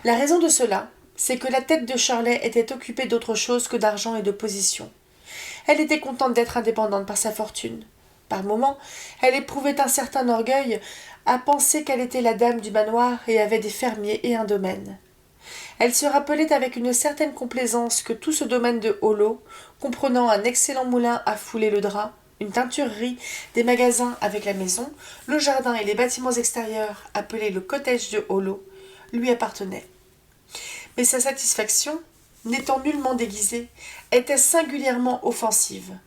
La raison de cela, c'est que la tête de Shirley était occupée d'autre chose que d'argent et de position. Elle était contente d'être indépendante par sa fortune. Par moments, elle éprouvait un certain orgueil à penser qu'elle était la dame du manoir et avait des fermiers et un domaine. Elle se rappelait avec une certaine complaisance que tout ce domaine de Hollow, comprenant un excellent moulin à fouler le drap, une teinturerie, des magasins avec la maison, le jardin et les bâtiments extérieurs, appelés le cottage de Hollow, lui appartenaient. Mais sa satisfaction, n'étant nullement déguisée, était singulièrement offensive.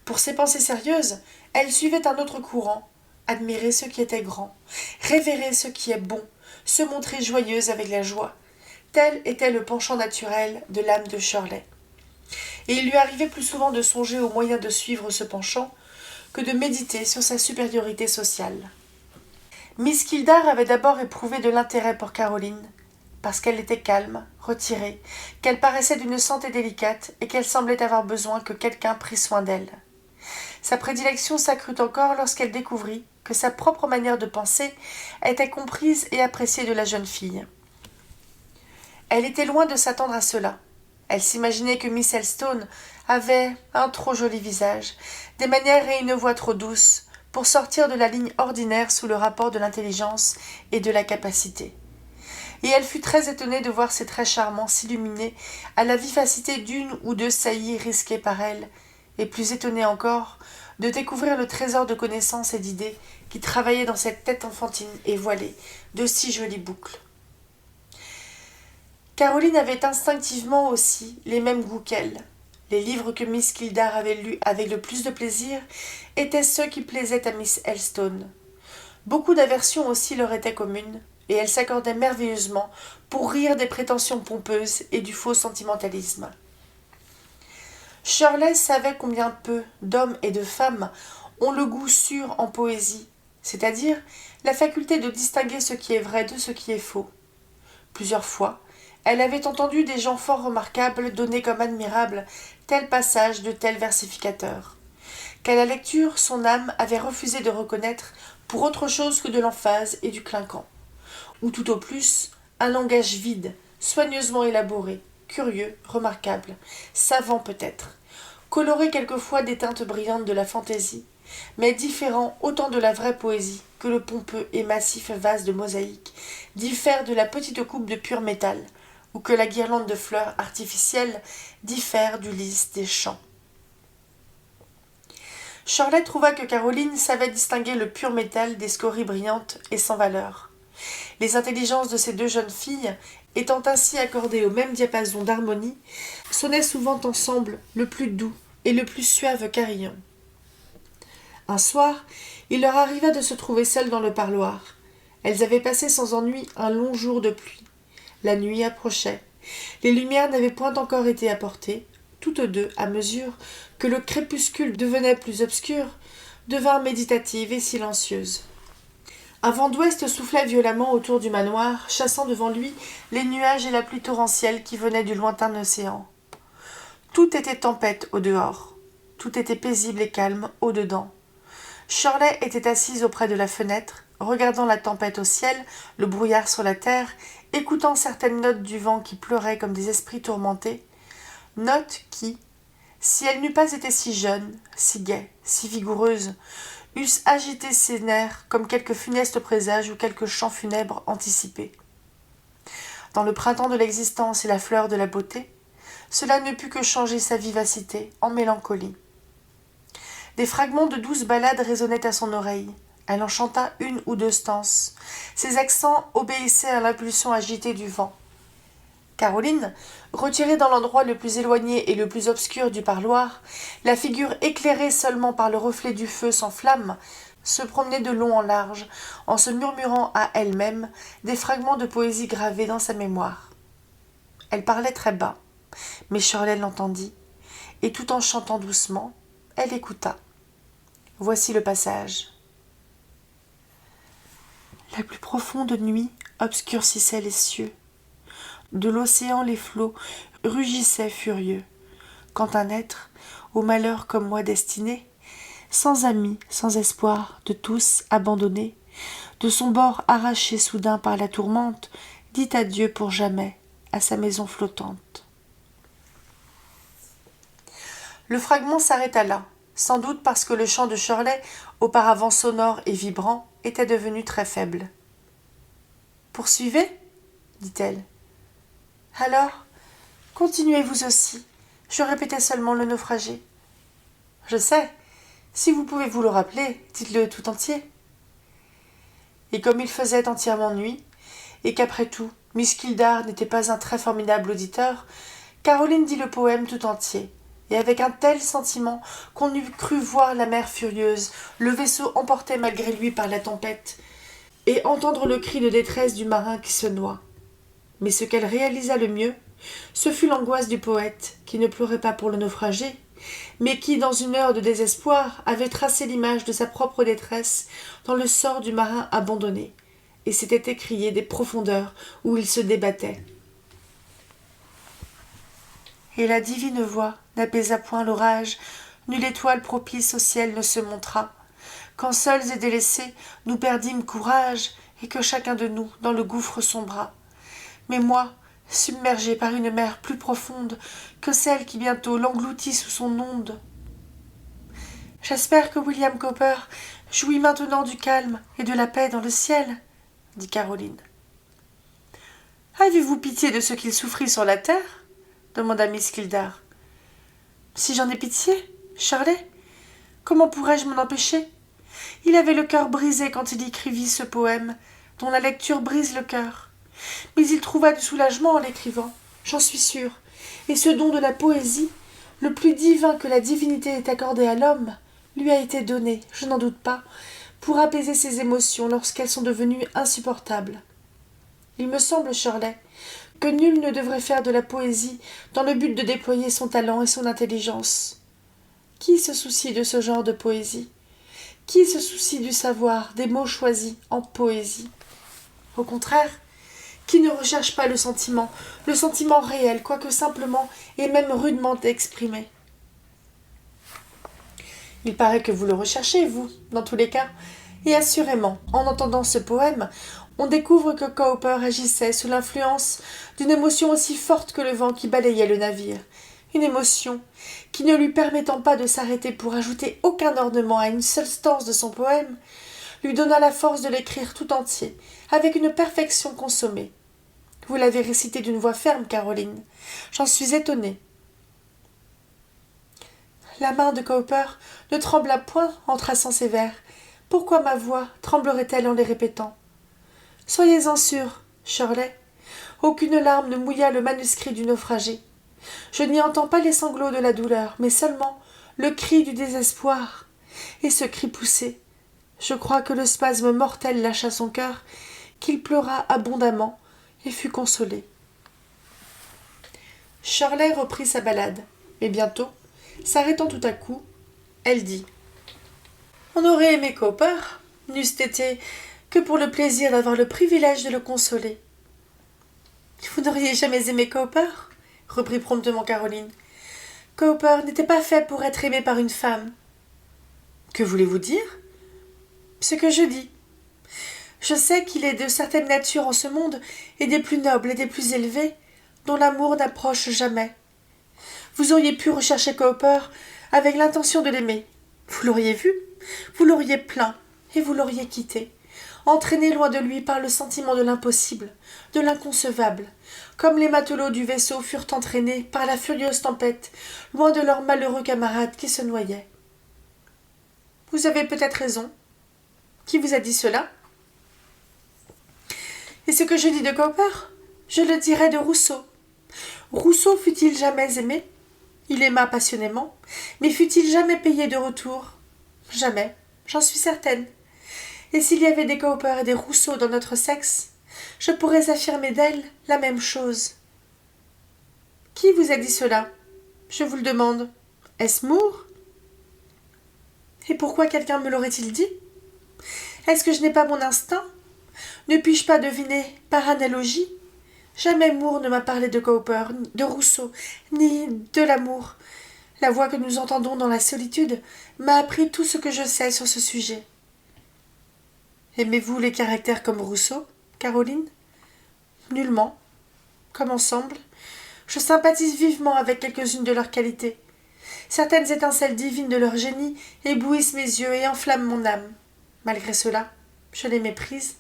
Pour ses pensées sérieuses, elle suivait un autre courant, admirer ce qui était grand, révérer ce qui est bon, se montrer joyeuse avec la joie. Tel était le penchant naturel de l'âme de Shirley. Et il lui arrivait plus souvent de songer aux moyens de suivre ce penchant que de méditer sur sa supériorité sociale. Miss Kildare avait d'abord éprouvé de l'intérêt pour Caroline, parce qu'elle était calme, retirée, qu'elle paraissait d'une santé délicate et qu'elle semblait avoir besoin que quelqu'un prît soin d'elle. Sa prédilection s'accrut encore lorsqu'elle découvrit que sa propre manière de penser était comprise et appréciée de la jeune fille. Elle était loin de s'attendre à cela. Elle s'imaginait que Miss Elstone avait un trop joli visage, des manières et une voix trop douces pour sortir de la ligne ordinaire sous le rapport de l'intelligence et de la capacité. Et elle fut très étonnée de voir ses traits charmants s'illuminer à la vivacité d'une ou deux saillies risquées par elle, et plus étonnée encore de découvrir le trésor de connaissances et d'idées qui travaillait dans cette tête enfantine et voilée de si jolies boucles. Caroline avait instinctivement aussi les mêmes goûts qu'elle. Les livres que Miss Kildare avait lus avec le plus de plaisir étaient ceux qui plaisaient à Miss Elstone. Beaucoup d'aversions aussi leur étaient communes, et elle s'accordait merveilleusement pour rire des prétentions pompeuses et du faux sentimentalisme. Shirley savait combien peu d'hommes et de femmes ont le goût sûr en poésie, c'est-à-dire la faculté de distinguer ce qui est vrai de ce qui est faux. Plusieurs fois, elle avait entendu des gens fort remarquables donner comme admirable tel passage de tel versificateur, qu'à la lecture son âme avait refusé de reconnaître pour autre chose que de l'emphase et du clinquant, ou tout au plus un langage vide, soigneusement élaboré, curieux, remarquable, savant peut-être, coloré quelquefois des teintes brillantes de la fantaisie, mais différent autant de la vraie poésie que le pompeux et massif vase de mosaïque diffère de la petite coupe de pur métal, ou que la guirlande de fleurs artificielles diffère du lys des champs. Shirley trouva que Caroline savait distinguer le pur métal des scories brillantes et sans valeur. Les intelligences de ces deux jeunes filles, étant ainsi accordées au même diapason d'harmonie, sonnaient souvent ensemble le plus doux et le plus suave carillon. Un soir, il leur arriva de se trouver seules dans le parloir. Elles avaient passé sans ennui un long jour de pluie. La nuit approchait. Les lumières n'avaient point encore été apportées. Toutes deux, à mesure que le crépuscule devenait plus obscur, devinrent méditatives et silencieuses. Un vent d'ouest soufflait violemment autour du manoir, chassant devant lui les nuages et la pluie torrentielle qui venaient du lointain océan. Tout était tempête au dehors. Tout était paisible et calme au dedans. Shirley était assise auprès de la fenêtre, regardant la tempête au ciel, le brouillard sur la terre, écoutant certaines notes du vent qui pleuraient comme des esprits tourmentés, notes qui, si elle n'eût pas été si jeune, si gaie, si vigoureuse, eussent agité ses nerfs comme quelque funeste présage ou quelque chant funèbre anticipé. Dans le printemps de l'existence et la fleur de la beauté, cela ne put que changer sa vivacité en mélancolie. Des fragments de douces ballades résonnaient à son oreille. Elle en chanta une ou deux stances. Ses accents obéissaient à l'impulsion agitée du vent. Caroline, retirée dans l'endroit le plus éloigné et le plus obscur du parloir, la figure éclairée seulement par le reflet du feu sans flamme, se promenait de long en large, en se murmurant à elle-même des fragments de poésie gravés dans sa mémoire. Elle parlait très bas, mais Shirley l'entendit, et tout en chantant doucement, elle écouta. Voici le passage. La plus profonde nuit obscurcissait les cieux. De l'océan les flots rugissaient furieux, quand un être, au malheur comme moi destiné, sans amis, sans espoir, de tous abandonné, de son bord arraché soudain par la tourmente, dit adieu pour jamais à sa maison flottante. Le fragment s'arrêta là, sans doute parce que le chant de Shirley, auparavant sonore et vibrant, était devenu très faible. « Poursuivez » dit-elle. « Alors, continuez vous aussi. Je répétais seulement le naufragé. »« Je sais, Si vous pouvez vous le rappeler, dites-le tout entier. Et comme il faisait entièrement nuit, et qu'après tout, Miss Kildare n'était pas un très formidable auditeur, Caroline dit le poème tout entier, et avec un tel sentiment qu'on eût cru voir la mer furieuse, le vaisseau emporté malgré lui par la tempête, et entendre le cri de détresse du marin qui se noie. Mais ce qu'elle réalisa le mieux, ce fut l'angoisse du poète, qui ne pleurait pas pour le naufragé, mais qui, dans une heure de désespoir, avait tracé l'image de sa propre détresse dans le sort du marin abandonné, et s'était écrié des profondeurs où il se débattait. Et la divine voix n'apaisa point l'orage, nulle étoile propice au ciel ne se montra, quand seuls et délaissés nous perdîmes courage, et que chacun de nous dans le gouffre sombra. Mais moi, submergé par une mer plus profonde que celle qui bientôt l'engloutit sous son onde. J'espère que William Cowper jouit maintenant du calme et de la paix dans le ciel, dit Caroline. Avez-vous pitié de ce qu'il souffrit sur la terre demanda Miss Kildare. Si j'en ai pitié, Shirley, comment pourrais-je m'en empêcher? Il avait le cœur brisé quand il écrivit ce poème, dont la lecture brise le cœur. Mais il trouva du soulagement en l'écrivant, j'en suis sûre, et ce don de la poésie, le plus divin que la divinité ait accordé à l'homme, lui a été donné, je n'en doute pas, pour apaiser ses émotions lorsqu'elles sont devenues insupportables. Il me semble, Shirley, que nul ne devrait faire de la poésie dans le but de déployer son talent et son intelligence. Qui se soucie de ce genre de poésie? Qui se soucie du savoir, des mots choisis en poésie? Au contraire, qui ne recherche pas le sentiment réel, quoique simplement et même rudement exprimé? Il paraît que vous le recherchez, vous, dans tous les cas, et assurément, en entendant ce poème, on découvre que Cowper agissait sous l'influence d'une émotion aussi forte que le vent qui balayait le navire, une émotion qui, ne lui permettant pas de s'arrêter pour ajouter aucun ornement à une seule stance de son poème, lui donna la force de l'écrire tout entier, avec une perfection consommée. Vous l'avez récité d'une voix ferme, Caroline. J'en suis étonnée. La main de Cowper ne trembla point en traçant ces vers. Pourquoi ma voix tremblerait-elle en les répétant? Soyez-en sûre, Shirley. Aucune larme ne mouilla le manuscrit du naufragé. Je n'y entends pas les sanglots de la douleur, mais seulement le cri du désespoir. Et ce cri poussé, je crois que le spasme mortel lâcha son cœur, qu'il pleura abondamment et fut consolé. Shirley reprit sa ballade, mais bientôt, s'arrêtant tout à coup, elle dit « On aurait aimé Cowper, n'eût été que pour le plaisir d'avoir le privilège de le consoler. »« Vous n'auriez jamais aimé Cowper ?» reprit promptement Caroline. « Cowper n'était pas fait pour être aimé par une femme. »« Que voulez-vous dire ?»« Ce que je dis. Je sais qu'il est de certaines natures en ce monde, et des plus nobles et des plus élevées, dont l'amour n'approche jamais. Vous auriez pu rechercher Cowper avec l'intention de l'aimer. Vous l'auriez vu, vous l'auriez plaint, et vous l'auriez quitté, entraîné loin de lui par le sentiment de l'impossible, de l'inconcevable, comme les matelots du vaisseau furent entraînés par la furieuse tempête, loin de leurs malheureux camarades qui se noyaient. Vous avez peut-être raison. Qui vous a dit cela? Et ce que je dis de Cowper, je le dirais de Rousseau. Rousseau fut-il jamais aimé? Il aima passionnément, mais fut-il jamais payé de retour? Jamais, j'en suis certaine. Et s'il y avait des Cowper et des Rousseau dans notre sexe, je pourrais affirmer d'elle la même chose. Qui vous a dit cela? Je vous le demande. Est-ce Moore? Et pourquoi quelqu'un me l'aurait-il dit? Est-ce que je n'ai pas mon instinct? Ne puis-je pas deviner par analogie? Jamais Moore ne m'a parlé de Cowper, de Rousseau, ni de l'amour. La voix que nous entendons dans la solitude m'a appris tout ce que je sais sur ce sujet. Aimez-vous les caractères comme Rousseau, Caroline? Nullement. Comme ensemble, je sympathise vivement avec quelques-unes de leurs qualités. Certaines étincelles divines de leur génie éblouissent mes yeux et enflamment mon âme. Malgré cela, je les méprise.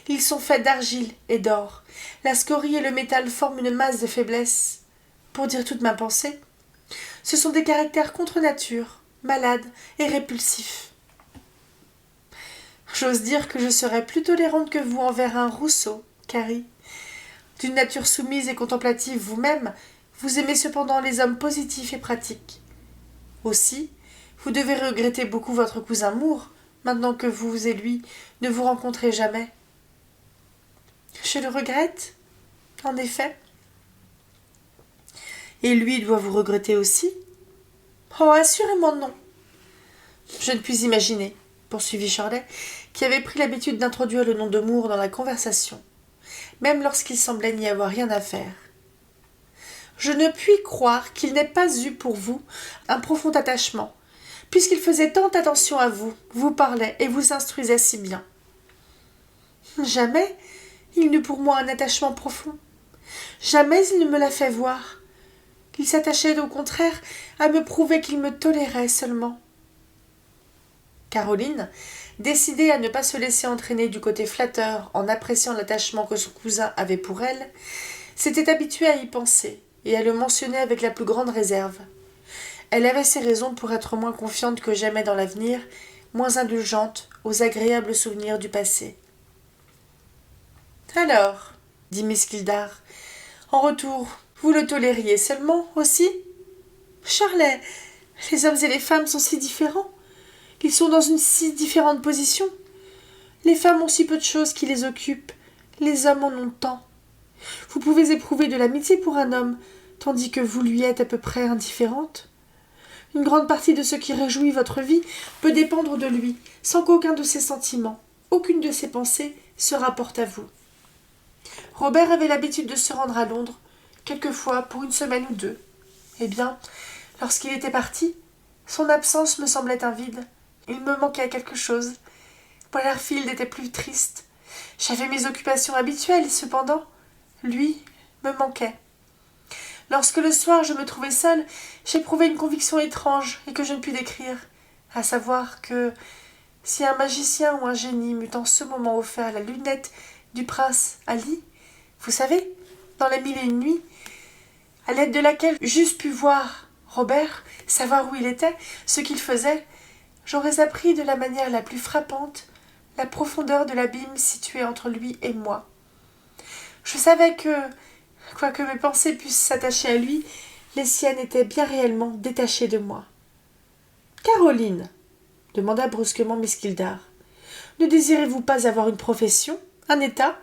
Ils sont faits d'argile et d'or. La scorie et le métal forment une masse de faiblesse. Pour dire toute ma pensée, ce sont des caractères contre nature, malade et répulsif. J'ose dire que je serais plus tolérante que vous envers un Rousseau, Carrie. D'une nature soumise et contemplative vous-même, vous aimez cependant les hommes positifs et pratiques. Aussi, vous devez regretter beaucoup votre cousin Moore, maintenant que vous et lui ne vous rencontrez jamais. Je le regrette, en effet. Et lui doit vous regretter aussi? Oh, assurément non. Je ne puis imaginer, poursuivit Shirley, qui avait pris l'habitude d'introduire le nom de Moore dans la conversation, même lorsqu'il semblait n'y avoir rien à faire. Je ne puis croire qu'il n'ait pas eu pour vous un profond attachement, puisqu'il faisait tant attention à vous, vous parlait et vous instruisait si bien. Jamais il n'eut pour moi un attachement profond. Jamais il ne me l'a fait voir. Il s'attachait au contraire à me prouver qu'il me tolérait seulement. Caroline, décidée à ne pas se laisser entraîner du côté flatteur en appréciant l'attachement que son cousin avait pour elle, s'était habituée à y penser et à le mentionner avec la plus grande réserve. Elle avait ses raisons pour être moins confiante que jamais dans l'avenir, moins indulgente aux agréables souvenirs du passé. « Alors, dit Miss Gildar, en retour, vous le tolériez seulement aussi ? Charlet, les hommes et les femmes sont si différents. Ils sont dans une si différente position. Les femmes ont si peu de choses qui les occupent, les hommes en ont tant. Vous pouvez éprouver de l'amitié pour un homme, tandis que vous lui êtes à peu près indifférente. Une grande partie de ce qui réjouit votre vie peut dépendre de lui, sans qu'aucun de ses sentiments, aucune de ses pensées se rapporte à vous. Robert avait l'habitude de se rendre à Londres, quelquefois pour une semaine ou deux. Eh bien, lorsqu'il était parti, son absence me semblait un vide. Il me manquait quelque chose. Waterfield était plus triste. J'avais mes occupations habituelles, cependant, lui me manquait. Lorsque le soir je me trouvai seule, j'éprouvai une conviction étrange et que je ne puis décrire, à savoir que, si un magicien ou un génie m'eût en ce moment offert la lunette du prince Ali, vous savez, dans les 1001 nuits, à l'aide de laquelle j'eusse pu voir Robert, savoir où il était, ce qu'il faisait, j'aurais appris de la manière la plus frappante la profondeur de l'abîme situé entre lui et moi. Je savais que, quoique mes pensées puissent s'attacher à lui, les siennes étaient bien réellement détachées de moi. « Caroline, demanda brusquement Miss Gildar, ne désirez-vous pas avoir une profession, un état ?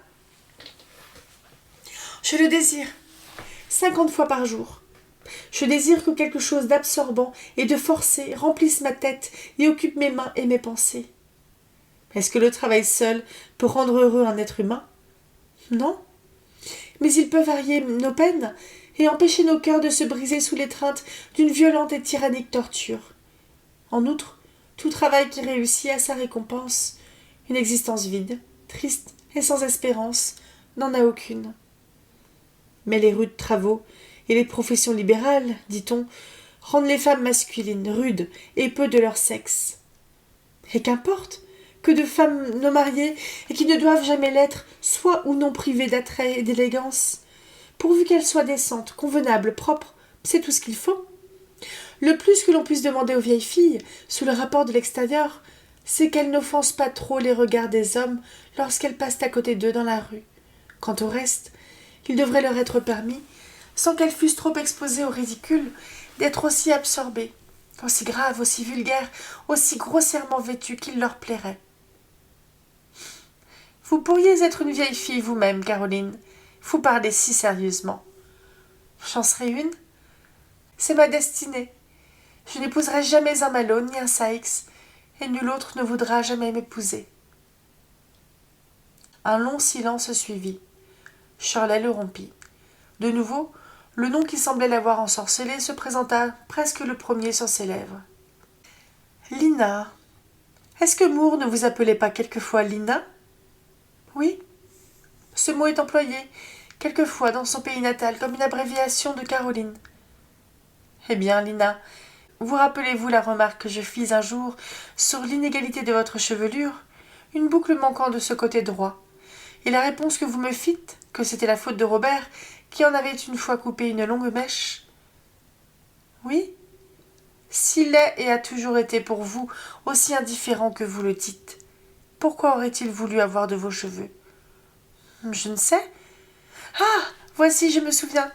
Je le désire, 50 fois par jour. Je désire que quelque chose d'absorbant et de forcé remplisse ma tête et occupe mes mains et mes pensées. Est-ce que le travail seul peut rendre heureux un être humain ? Non. Mais il peut varier nos peines et empêcher nos cœurs de se briser sous l'étreinte d'une violente et tyrannique torture. En outre, tout travail qui réussit a sa récompense. Une existence vide, triste et sans espérance n'en a aucune. Mais les rudes travaux et les professions libérales, dit-on, rendent les femmes masculines, rudes et peu de leur sexe. Et qu'importe que de femmes non mariées et qui ne doivent jamais l'être, soient ou non privées d'attrait et d'élégance. Pourvu qu'elles soient décentes, convenables, propres, c'est tout ce qu'il faut. Le plus que l'on puisse demander aux vieilles filles, sous le rapport de l'extérieur, c'est qu'elles n'offensent pas trop les regards des hommes lorsqu'elles passent à côté d'eux dans la rue. Quant au reste, il devrait leur être permis, sans qu'elles fussent trop exposées au ridicule, d'être aussi absorbées, aussi graves, aussi vulgaires, aussi grossièrement vêtues qu'il leur plairait. Vous pourriez être une vieille fille vous-même, Caroline. Vous parlez si sérieusement. J'en serai une. C'est ma destinée. Je n'épouserai jamais un Malone ni un Sykes, et nul autre ne voudra jamais m'épouser. Un long silence suivit. Shirley le rompit. De nouveau, le nom qui semblait l'avoir ensorcelée se présenta presque le premier sur ses lèvres. Lina. Est-ce que Moore ne vous appelait pas quelquefois Lina ? Oui. Ce mot est employé, quelquefois, dans son pays natal, comme une abréviation de Caroline. Eh bien, Lina, vous rappelez-vous la remarque que je fis un jour sur l'inégalité de votre chevelure, une boucle manquant de ce côté droit, et la réponse que vous me fîtes, que c'était la faute de Robert, qui en avait une fois coupé une longue mèche ? Oui. s'il est et a toujours été pour vous aussi indifférent que vous le dites, pourquoi aurait-il voulu avoir de vos cheveux? Je ne sais. Ah, voici, je me souviens.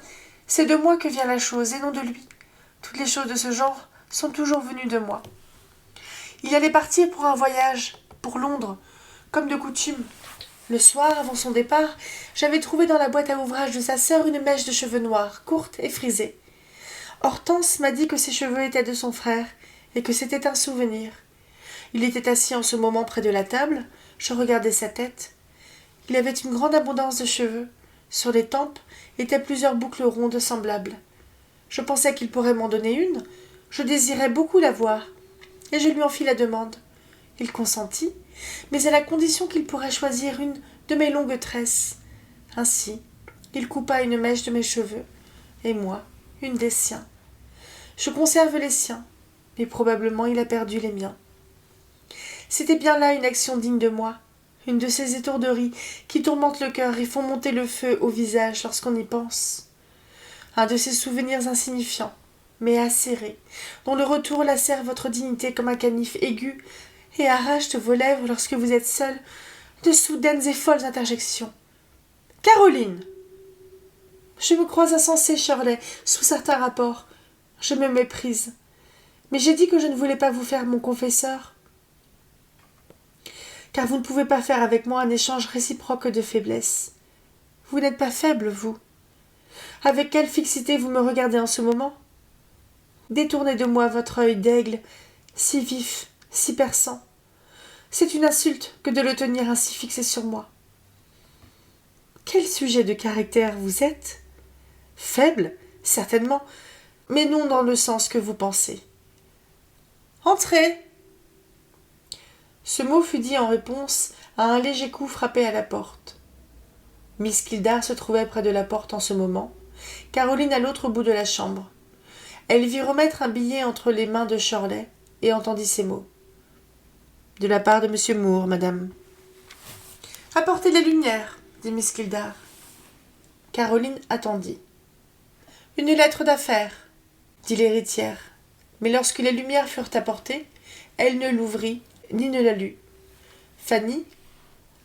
C'est de moi que vient la chose, et non de lui. Toutes les choses de ce genre sont toujours venues de moi. Il allait partir pour un voyage, pour Londres, comme de coutume. Le soir, avant son départ, j'avais trouvé dans la boîte à ouvrage de sa sœur une mèche de cheveux noirs, courte et frisée. Hortense m'a dit que ses cheveux étaient de son frère, et que c'était un souvenir. Il était assis en ce moment près de la table, je regardais sa tête. Il avait une grande abondance de cheveux. Sur les tempes étaient plusieurs boucles rondes semblables. Je pensais qu'il pourrait m'en donner une. Je désirais beaucoup la voir, et je lui en fis la demande. Il consentit, mais à la condition qu'il pourrait choisir une de mes longues tresses. Ainsi, il coupa une mèche de mes cheveux, et moi, une des siens. Je conserve les siens, mais probablement il a perdu les miens. C'était bien là une action digne de moi, une de ces étourderies qui tourmentent le cœur et font monter le feu au visage lorsqu'on y pense. Un de ces souvenirs insignifiants, mais acérés, dont le retour lacère votre dignité comme un canif aigu et arrache de vos lèvres lorsque vous êtes seul de soudaines et folles interjections. « Caroline !» Je me crois insensée, Shirley, sous certains rapports. Je me méprise. Mais j'ai dit que je ne voulais pas vous faire mon confesseur. Car vous ne pouvez pas faire avec moi un échange réciproque de faiblesse. Vous n'êtes pas faible, vous. Avec quelle fixité vous me regardez en ce moment? Détournez de moi votre œil d'aigle, si vif, si perçant. C'est une insulte que de le tenir ainsi fixé sur moi. Quel sujet de caractère vous êtes? Faible, certainement, mais non dans le sens que vous pensez. Entrez! Ce mot fut dit en réponse à un léger coup frappé à la porte. Miss Kildare se trouvait près de la porte en ce moment, Caroline à l'autre bout de la chambre. Elle vit remettre un billet entre les mains de Shirley et entendit ces mots. « De la part de M. Moore, madame. »« Apportez les lumières, » dit Miss Kildare. Caroline attendit. « Une lettre d'affaires, » dit l'héritière. Mais lorsque les lumières furent apportées, elle ne l'ouvrit ni ne la lut. Fanny,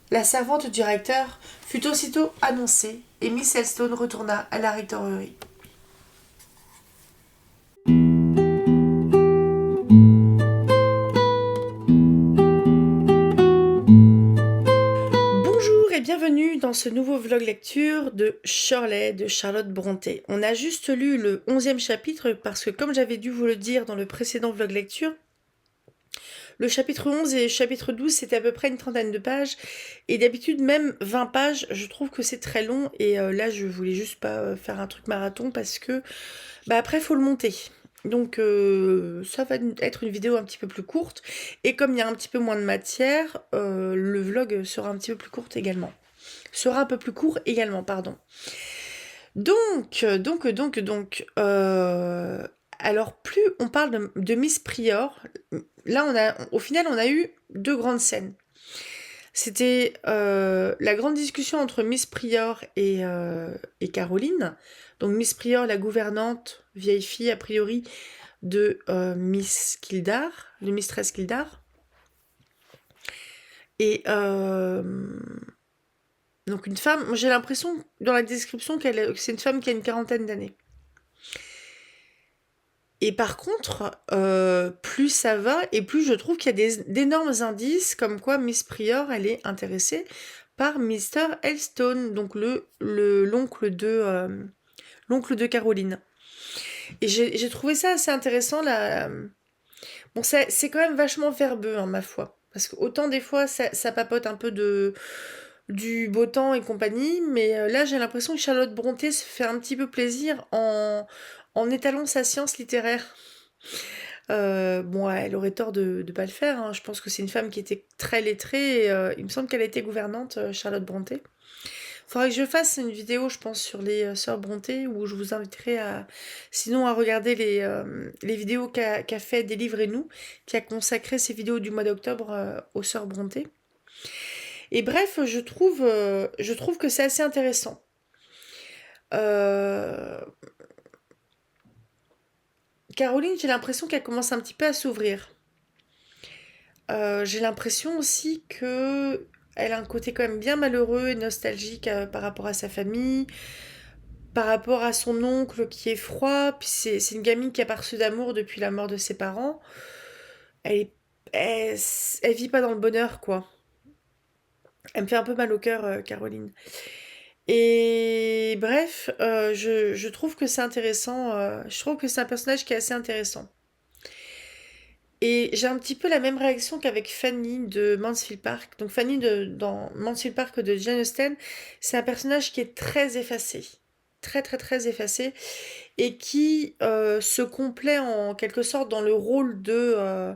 la servante du recteur, fut aussitôt annoncée et Miss Elstone retourna à la rectorerie. Bonjour et bienvenue dans ce nouveau vlog lecture de Shirley de Charlotte Brontë. On a juste lu le 11e chapitre parce que comme j'avais dû vous le dire dans le précédent vlog lecture, le chapitre 11 et le chapitre 12, c'était à peu près une trentaine de pages. Et d'habitude, même 20 pages, je trouve que c'est très long. Et là, je voulais juste pas faire un truc marathon parce que après, il faut le monter. Donc, ça va être une vidéo un petit peu plus courte. Et comme il y a un petit peu moins de matière, le vlog sera un petit peu plus court également. Sera un peu plus court également, pardon. Donc, alors plus on parle de Miss Prior, là au final on a eu deux grandes scènes. C'était la grande discussion entre Miss Prior et Caroline. Donc Miss Prior, la gouvernante, vieille fille a priori de Miss Kildare, de Mistress Kildare. Et donc une femme, j'ai l'impression dans la description que c'est une femme qui a une quarantaine d'années. Et par contre, plus ça va, et plus je trouve qu'il y a d'énormes indices comme quoi Miss Prior, elle est intéressée par Mr. Elstone, donc l'oncle de Caroline. Et j'ai trouvé ça assez intéressant. Bon, c'est quand même vachement verbeux, hein, ma foi. Parce que autant des fois, ça papote un peu du beau temps et compagnie, mais là, j'ai l'impression que Charlotte Brontë se fait un petit peu plaisir en étalant sa science littéraire. Bon, elle aurait tort de ne pas le faire, hein. Je pense que c'est une femme qui était très lettrée, et il me semble qu'elle a été gouvernante, Charlotte Brontë. Faudrait que je fasse une vidéo, je pense, sur les sœurs Brontë, où je vous inviterai sinon à regarder les vidéos qu'a fait Délivrez-nous, qui a consacré ses vidéos du mois d'octobre aux sœurs Brontë. Et bref, je trouve que c'est assez intéressant. Caroline, j'ai l'impression qu'elle commence un petit peu à s'ouvrir. J'ai l'impression aussi que elle a un côté quand même bien malheureux et nostalgique par rapport à sa famille, par rapport à son oncle qui est froid. Puis c'est une gamine qui a pas reçu d'amour depuis la mort de ses parents. Elle, est- elle vit pas dans le bonheur, quoi. Elle me fait un peu mal au cœur, Caroline. Et bref, je trouve que c'est intéressant. Je trouve que c'est un personnage qui est assez intéressant. Et j'ai un petit peu la même réaction qu'avec Fanny de Mansfield Park. Donc Fanny dans Mansfield Park de Jane Austen, c'est un personnage qui est très effacé. Très très très effacé. Et qui se complaît en quelque sorte dans le rôle de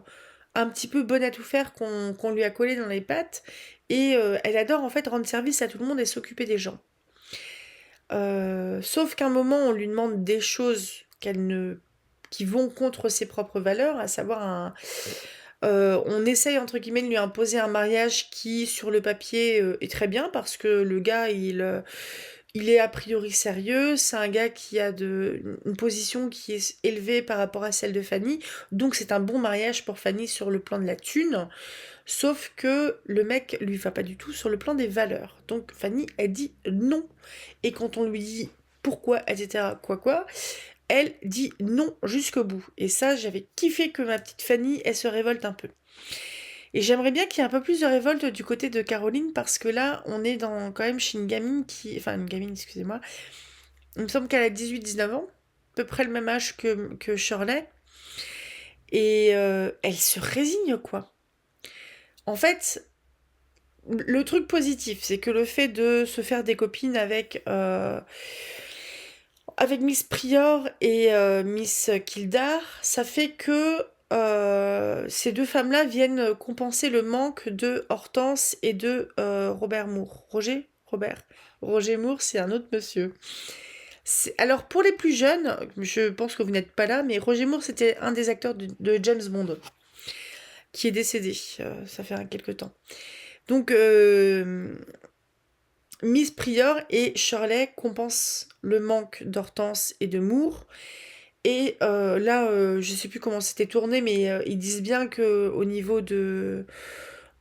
un petit peu bonne à tout faire qu'on lui a collé dans les pattes. Et elle adore en fait rendre service à tout le monde et s'occuper des gens. Sauf qu'à un moment, on lui demande des choses qui vont contre ses propres valeurs, à savoir on essaye entre guillemets de lui imposer un mariage qui, sur le papier, est très bien parce que le gars, il est a priori sérieux, c'est un gars qui a une position qui est élevée par rapport à celle de Fanny, donc c'est un bon mariage pour Fanny sur le plan de la thune. Sauf que le mec lui va pas du tout sur le plan des valeurs. Donc Fanny, elle dit non. Et quand on lui dit pourquoi, etc., quoi, elle dit non jusqu'au bout. Et ça, j'avais kiffé que ma petite Fanny, elle se révolte un peu. Et j'aimerais bien qu'il y ait un peu plus de révolte du côté de Caroline, parce que là, on est quand même chez une gamine qui... Enfin, une gamine, excusez-moi. Il me semble qu'elle a 18-19 ans, à peu près le même âge que Shirley. Et elle se résigne, quoi. En fait, le truc positif, c'est que le fait de se faire des copines avec Miss Prior et Miss Kildare, ça fait que ces deux femmes-là viennent compenser le manque de Hortense et de Robert Moore. Roger Moore, c'est un autre monsieur. Alors pour les plus jeunes, je pense que vous n'êtes pas là, mais Roger Moore, c'était un des acteurs de James Bond, qui est décédé, ça fait quelque temps. Donc Miss Prior et Shirley compensent le manque d'Hortense et de Moore. Et là, je sais plus comment c'était tourné, mais ils disent bien que au niveau de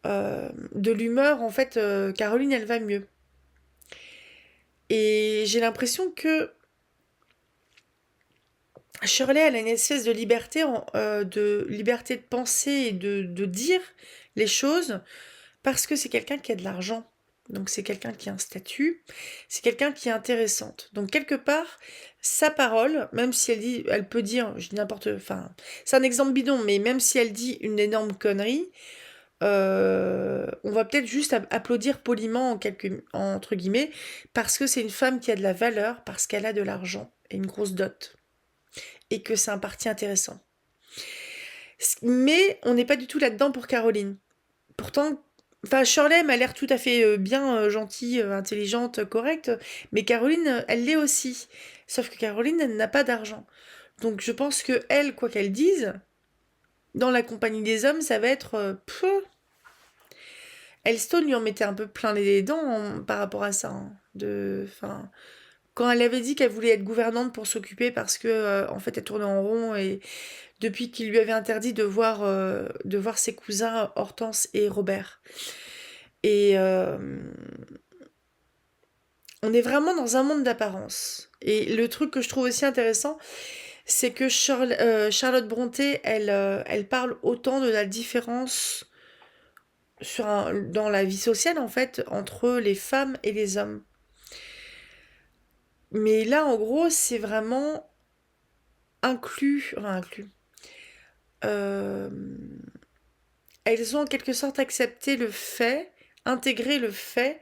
l'humeur, en fait, Caroline, elle va mieux. Et j'ai l'impression que Shirley, elle a une espèce de liberté de penser et de dire les choses, parce que c'est quelqu'un qui a de l'argent. Donc c'est quelqu'un qui a un statut, c'est quelqu'un qui est intéressante. Donc quelque part, sa parole, même si elle peut dire, je dis n'importe, enfin, c'est un exemple bidon, mais même si elle dit une énorme connerie, on va peut-être juste applaudir poliment entre guillemets, parce que c'est une femme qui a de la valeur, parce qu'elle a de l'argent et une grosse dot, et que c'est un parti intéressant. Mais on n'est pas du tout là-dedans pour Caroline. Pourtant, enfin, Shirley m'a l'air tout à fait bien gentille, intelligente, correcte, mais Caroline, elle l'est aussi. Sauf que Caroline, elle n'a pas d'argent. Donc je pense que elle, quoi qu'elle dise, dans la compagnie des hommes, ça va être Elstone lui en mettait un peu plein les dents par rapport à ça. Enfin, quand elle avait dit qu'elle voulait être gouvernante pour s'occuper parce que en fait elle tournait en rond et depuis qu'il lui avait interdit de voir ses cousins Hortense et Robert. Et on est vraiment dans un monde d'apparence. Et le truc que je trouve aussi intéressant, c'est que Charlotte Brontë, elle parle autant de la différence dans la vie sociale, en fait, entre les femmes et les hommes. Mais là, en gros, c'est vraiment inclus. Euh, elles ont en quelque sorte intégré le fait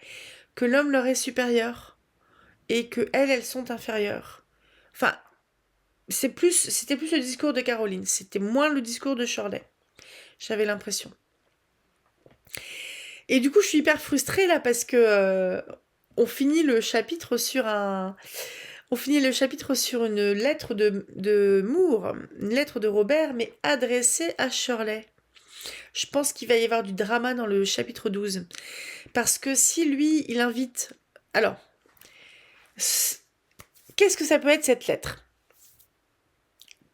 que l'homme leur est supérieur et que elles sont inférieures. Enfin, c'était plus le discours de Caroline, c'était moins le discours de Shirley. J'avais l'impression. Et du coup, je suis hyper frustrée là parce que on finit le chapitre sur une lettre de Moore, une lettre de Robert, mais adressée à Shirley. Je pense qu'il va y avoir du drama dans le chapitre 12. Parce que si lui, il invite... Alors, qu'est-ce que ça peut être cette lettre?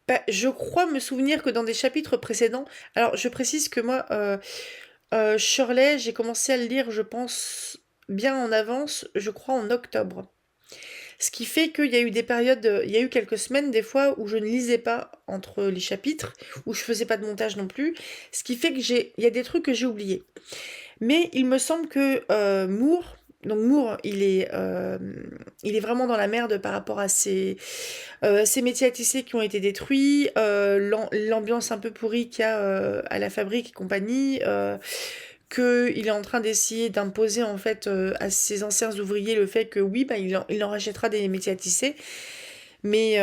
Bah, je crois me souvenir que dans des chapitres précédents, alors je précise que moi, Shirley, j'ai commencé à le lire, je pense, bien en avance, je crois en octobre. Ce qui fait qu'il y a eu des périodes, il y a eu quelques semaines des fois où je ne lisais pas entre les chapitres, où je faisais pas de montage non plus, ce qui fait que il y a des trucs que j'ai oubliés. Mais il me semble que Moore, donc Moore, il est vraiment dans la merde par rapport à ces métiers à tisser qui ont été détruits, l'ambiance un peu pourrie qu'il y a à la fabrique et compagnie, qu'il est en train d'essayer d'imposer en fait à ses anciens ouvriers le fait que oui, bah, il en rachètera des métiers à tisser. Mais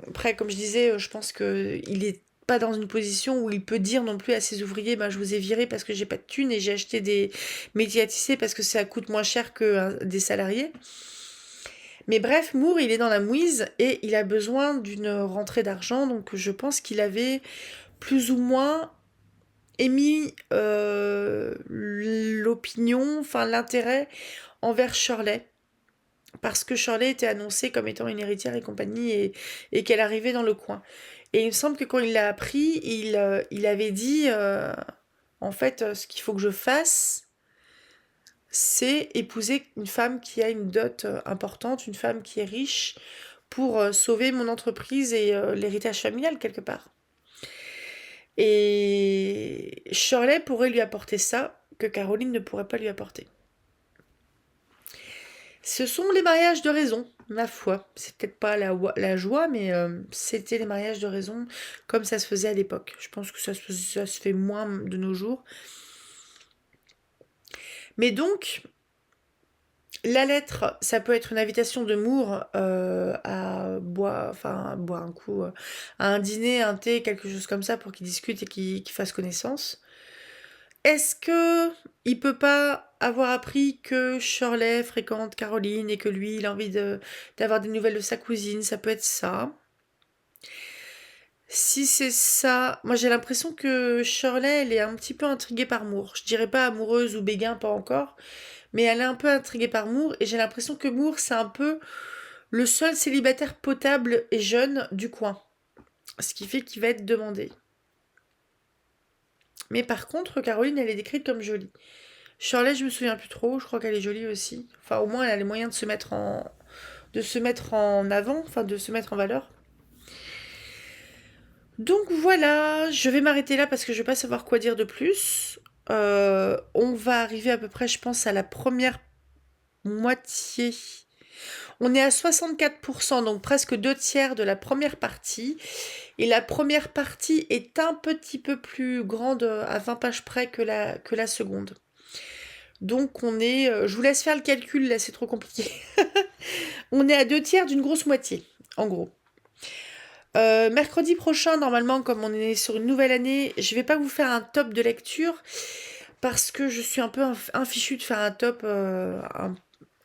après, comme je disais, je pense qu'il est pas dans une position où il peut dire non plus à ses ouvriers, bah, je vous ai viré parce que j'ai pas de thunes et j'ai acheté des métiers à tisser parce que ça coûte moins cher que des salariés. Mais bref, Moore, il est dans la mouise et il a besoin d'une rentrée d'argent, donc je pense qu'il avait plus ou moins émis l'opinion, enfin l'intérêt envers Shirley, parce que Shirley était annoncée comme étant une héritière et compagnie, et qu'elle arrivait dans le coin. Et il me semble que quand il l'a appris, il avait dit, en fait, ce qu'il faut que je fasse, c'est épouser une femme qui a une dot importante, une femme qui est riche, pour sauver mon entreprise et l'héritage familial quelque part. Et Shirley pourrait lui apporter ça que Caroline ne pourrait pas lui apporter. Ce sont les mariages de raison, ma foi. C'est peut-être pas la joie, mais c'était les mariages de raison comme ça se faisait à l'époque. Je pense que ça se fait moins de nos jours. Mais donc, la lettre, ça peut être une invitation de Moore à boire un coup, à un dîner, un thé, quelque chose comme ça, pour qu'ils discutent et qu'ils fassent connaissance. Est-ce que il peut pas avoir appris que Shirley fréquente Caroline et que lui, il a envie d'avoir des nouvelles de sa cousine? Ça peut être ça. Si c'est ça, moi j'ai l'impression que Shirley, elle est un petit peu intriguée par Moore. Je dirais pas amoureuse ou béguin, pas encore, mais elle est un peu intriguée par Moore et j'ai l'impression que Moore, c'est un peu le seul célibataire potable et jeune du coin. Ce qui fait qu'il va être demandé. Mais par contre, Caroline, elle est décrite comme jolie. Shirley, je me souviens plus trop, je crois qu'elle est jolie aussi. Enfin, au moins, elle a les moyens de se mettre en avant, enfin, de se mettre en valeur. Donc voilà, je vais m'arrêter là parce que je vais pas savoir quoi dire de plus. On va arriver à peu près, je pense, à la première moitié. On est à 64%, donc presque 2 tiers de la première partie. Et la première partie est un petit peu plus grande, à 20 pages près que la seconde. Donc on est... je vous laisse faire le calcul, là c'est trop compliqué. On est à 2 tiers d'une grosse moitié, en gros. Mercredi prochain, normalement, comme on est sur une nouvelle année, je vais pas vous faire un top de lecture parce que je suis un peu infichue de faire un top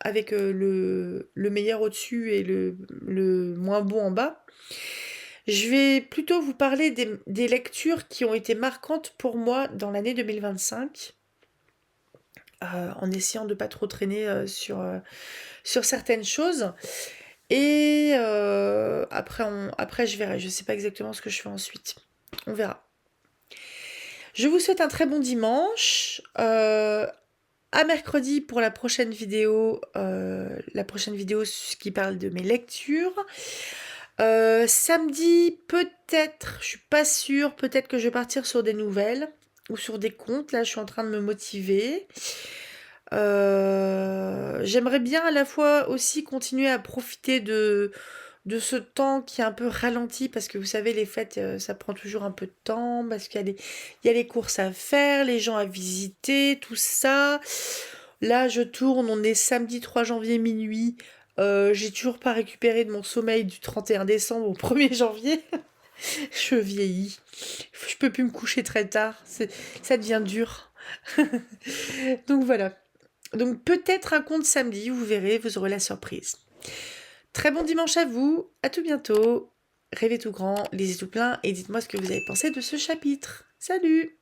avec le meilleur au-dessus et le moins bon en bas. Je vais plutôt vous parler des lectures qui ont été marquantes pour moi dans l'année 2025. En essayant de pas trop traîner sur certaines choses. Et après, je verrai. Je sais pas exactement ce que je fais ensuite. On verra. Je vous souhaite un très bon dimanche. À mercredi pour la prochaine vidéo. Qui parle de mes lectures. Samedi, peut-être, je suis pas sûre, peut-être que je vais partir sur des nouvelles ou sur des contes. Là, je suis en train de me motiver. J'aimerais bien à la fois aussi continuer à profiter de ce temps qui est un peu ralenti parce que vous savez, les fêtes, ça prend toujours un peu de temps parce il y a les courses à faire, les gens à visiter, tout ça. Là, je tourne, on est samedi 3 janvier minuit. J'ai toujours pas récupéré de mon sommeil du 31 décembre au 1er janvier. Je vieillis. Je peux plus me coucher très tard. Ça devient dur. Donc voilà. Donc peut-être un conte samedi, vous verrez, vous aurez la surprise. Très bon dimanche à vous, à tout bientôt. Rêvez tout grand, lisez tout plein et dites-moi ce que vous avez pensé de ce chapitre. Salut!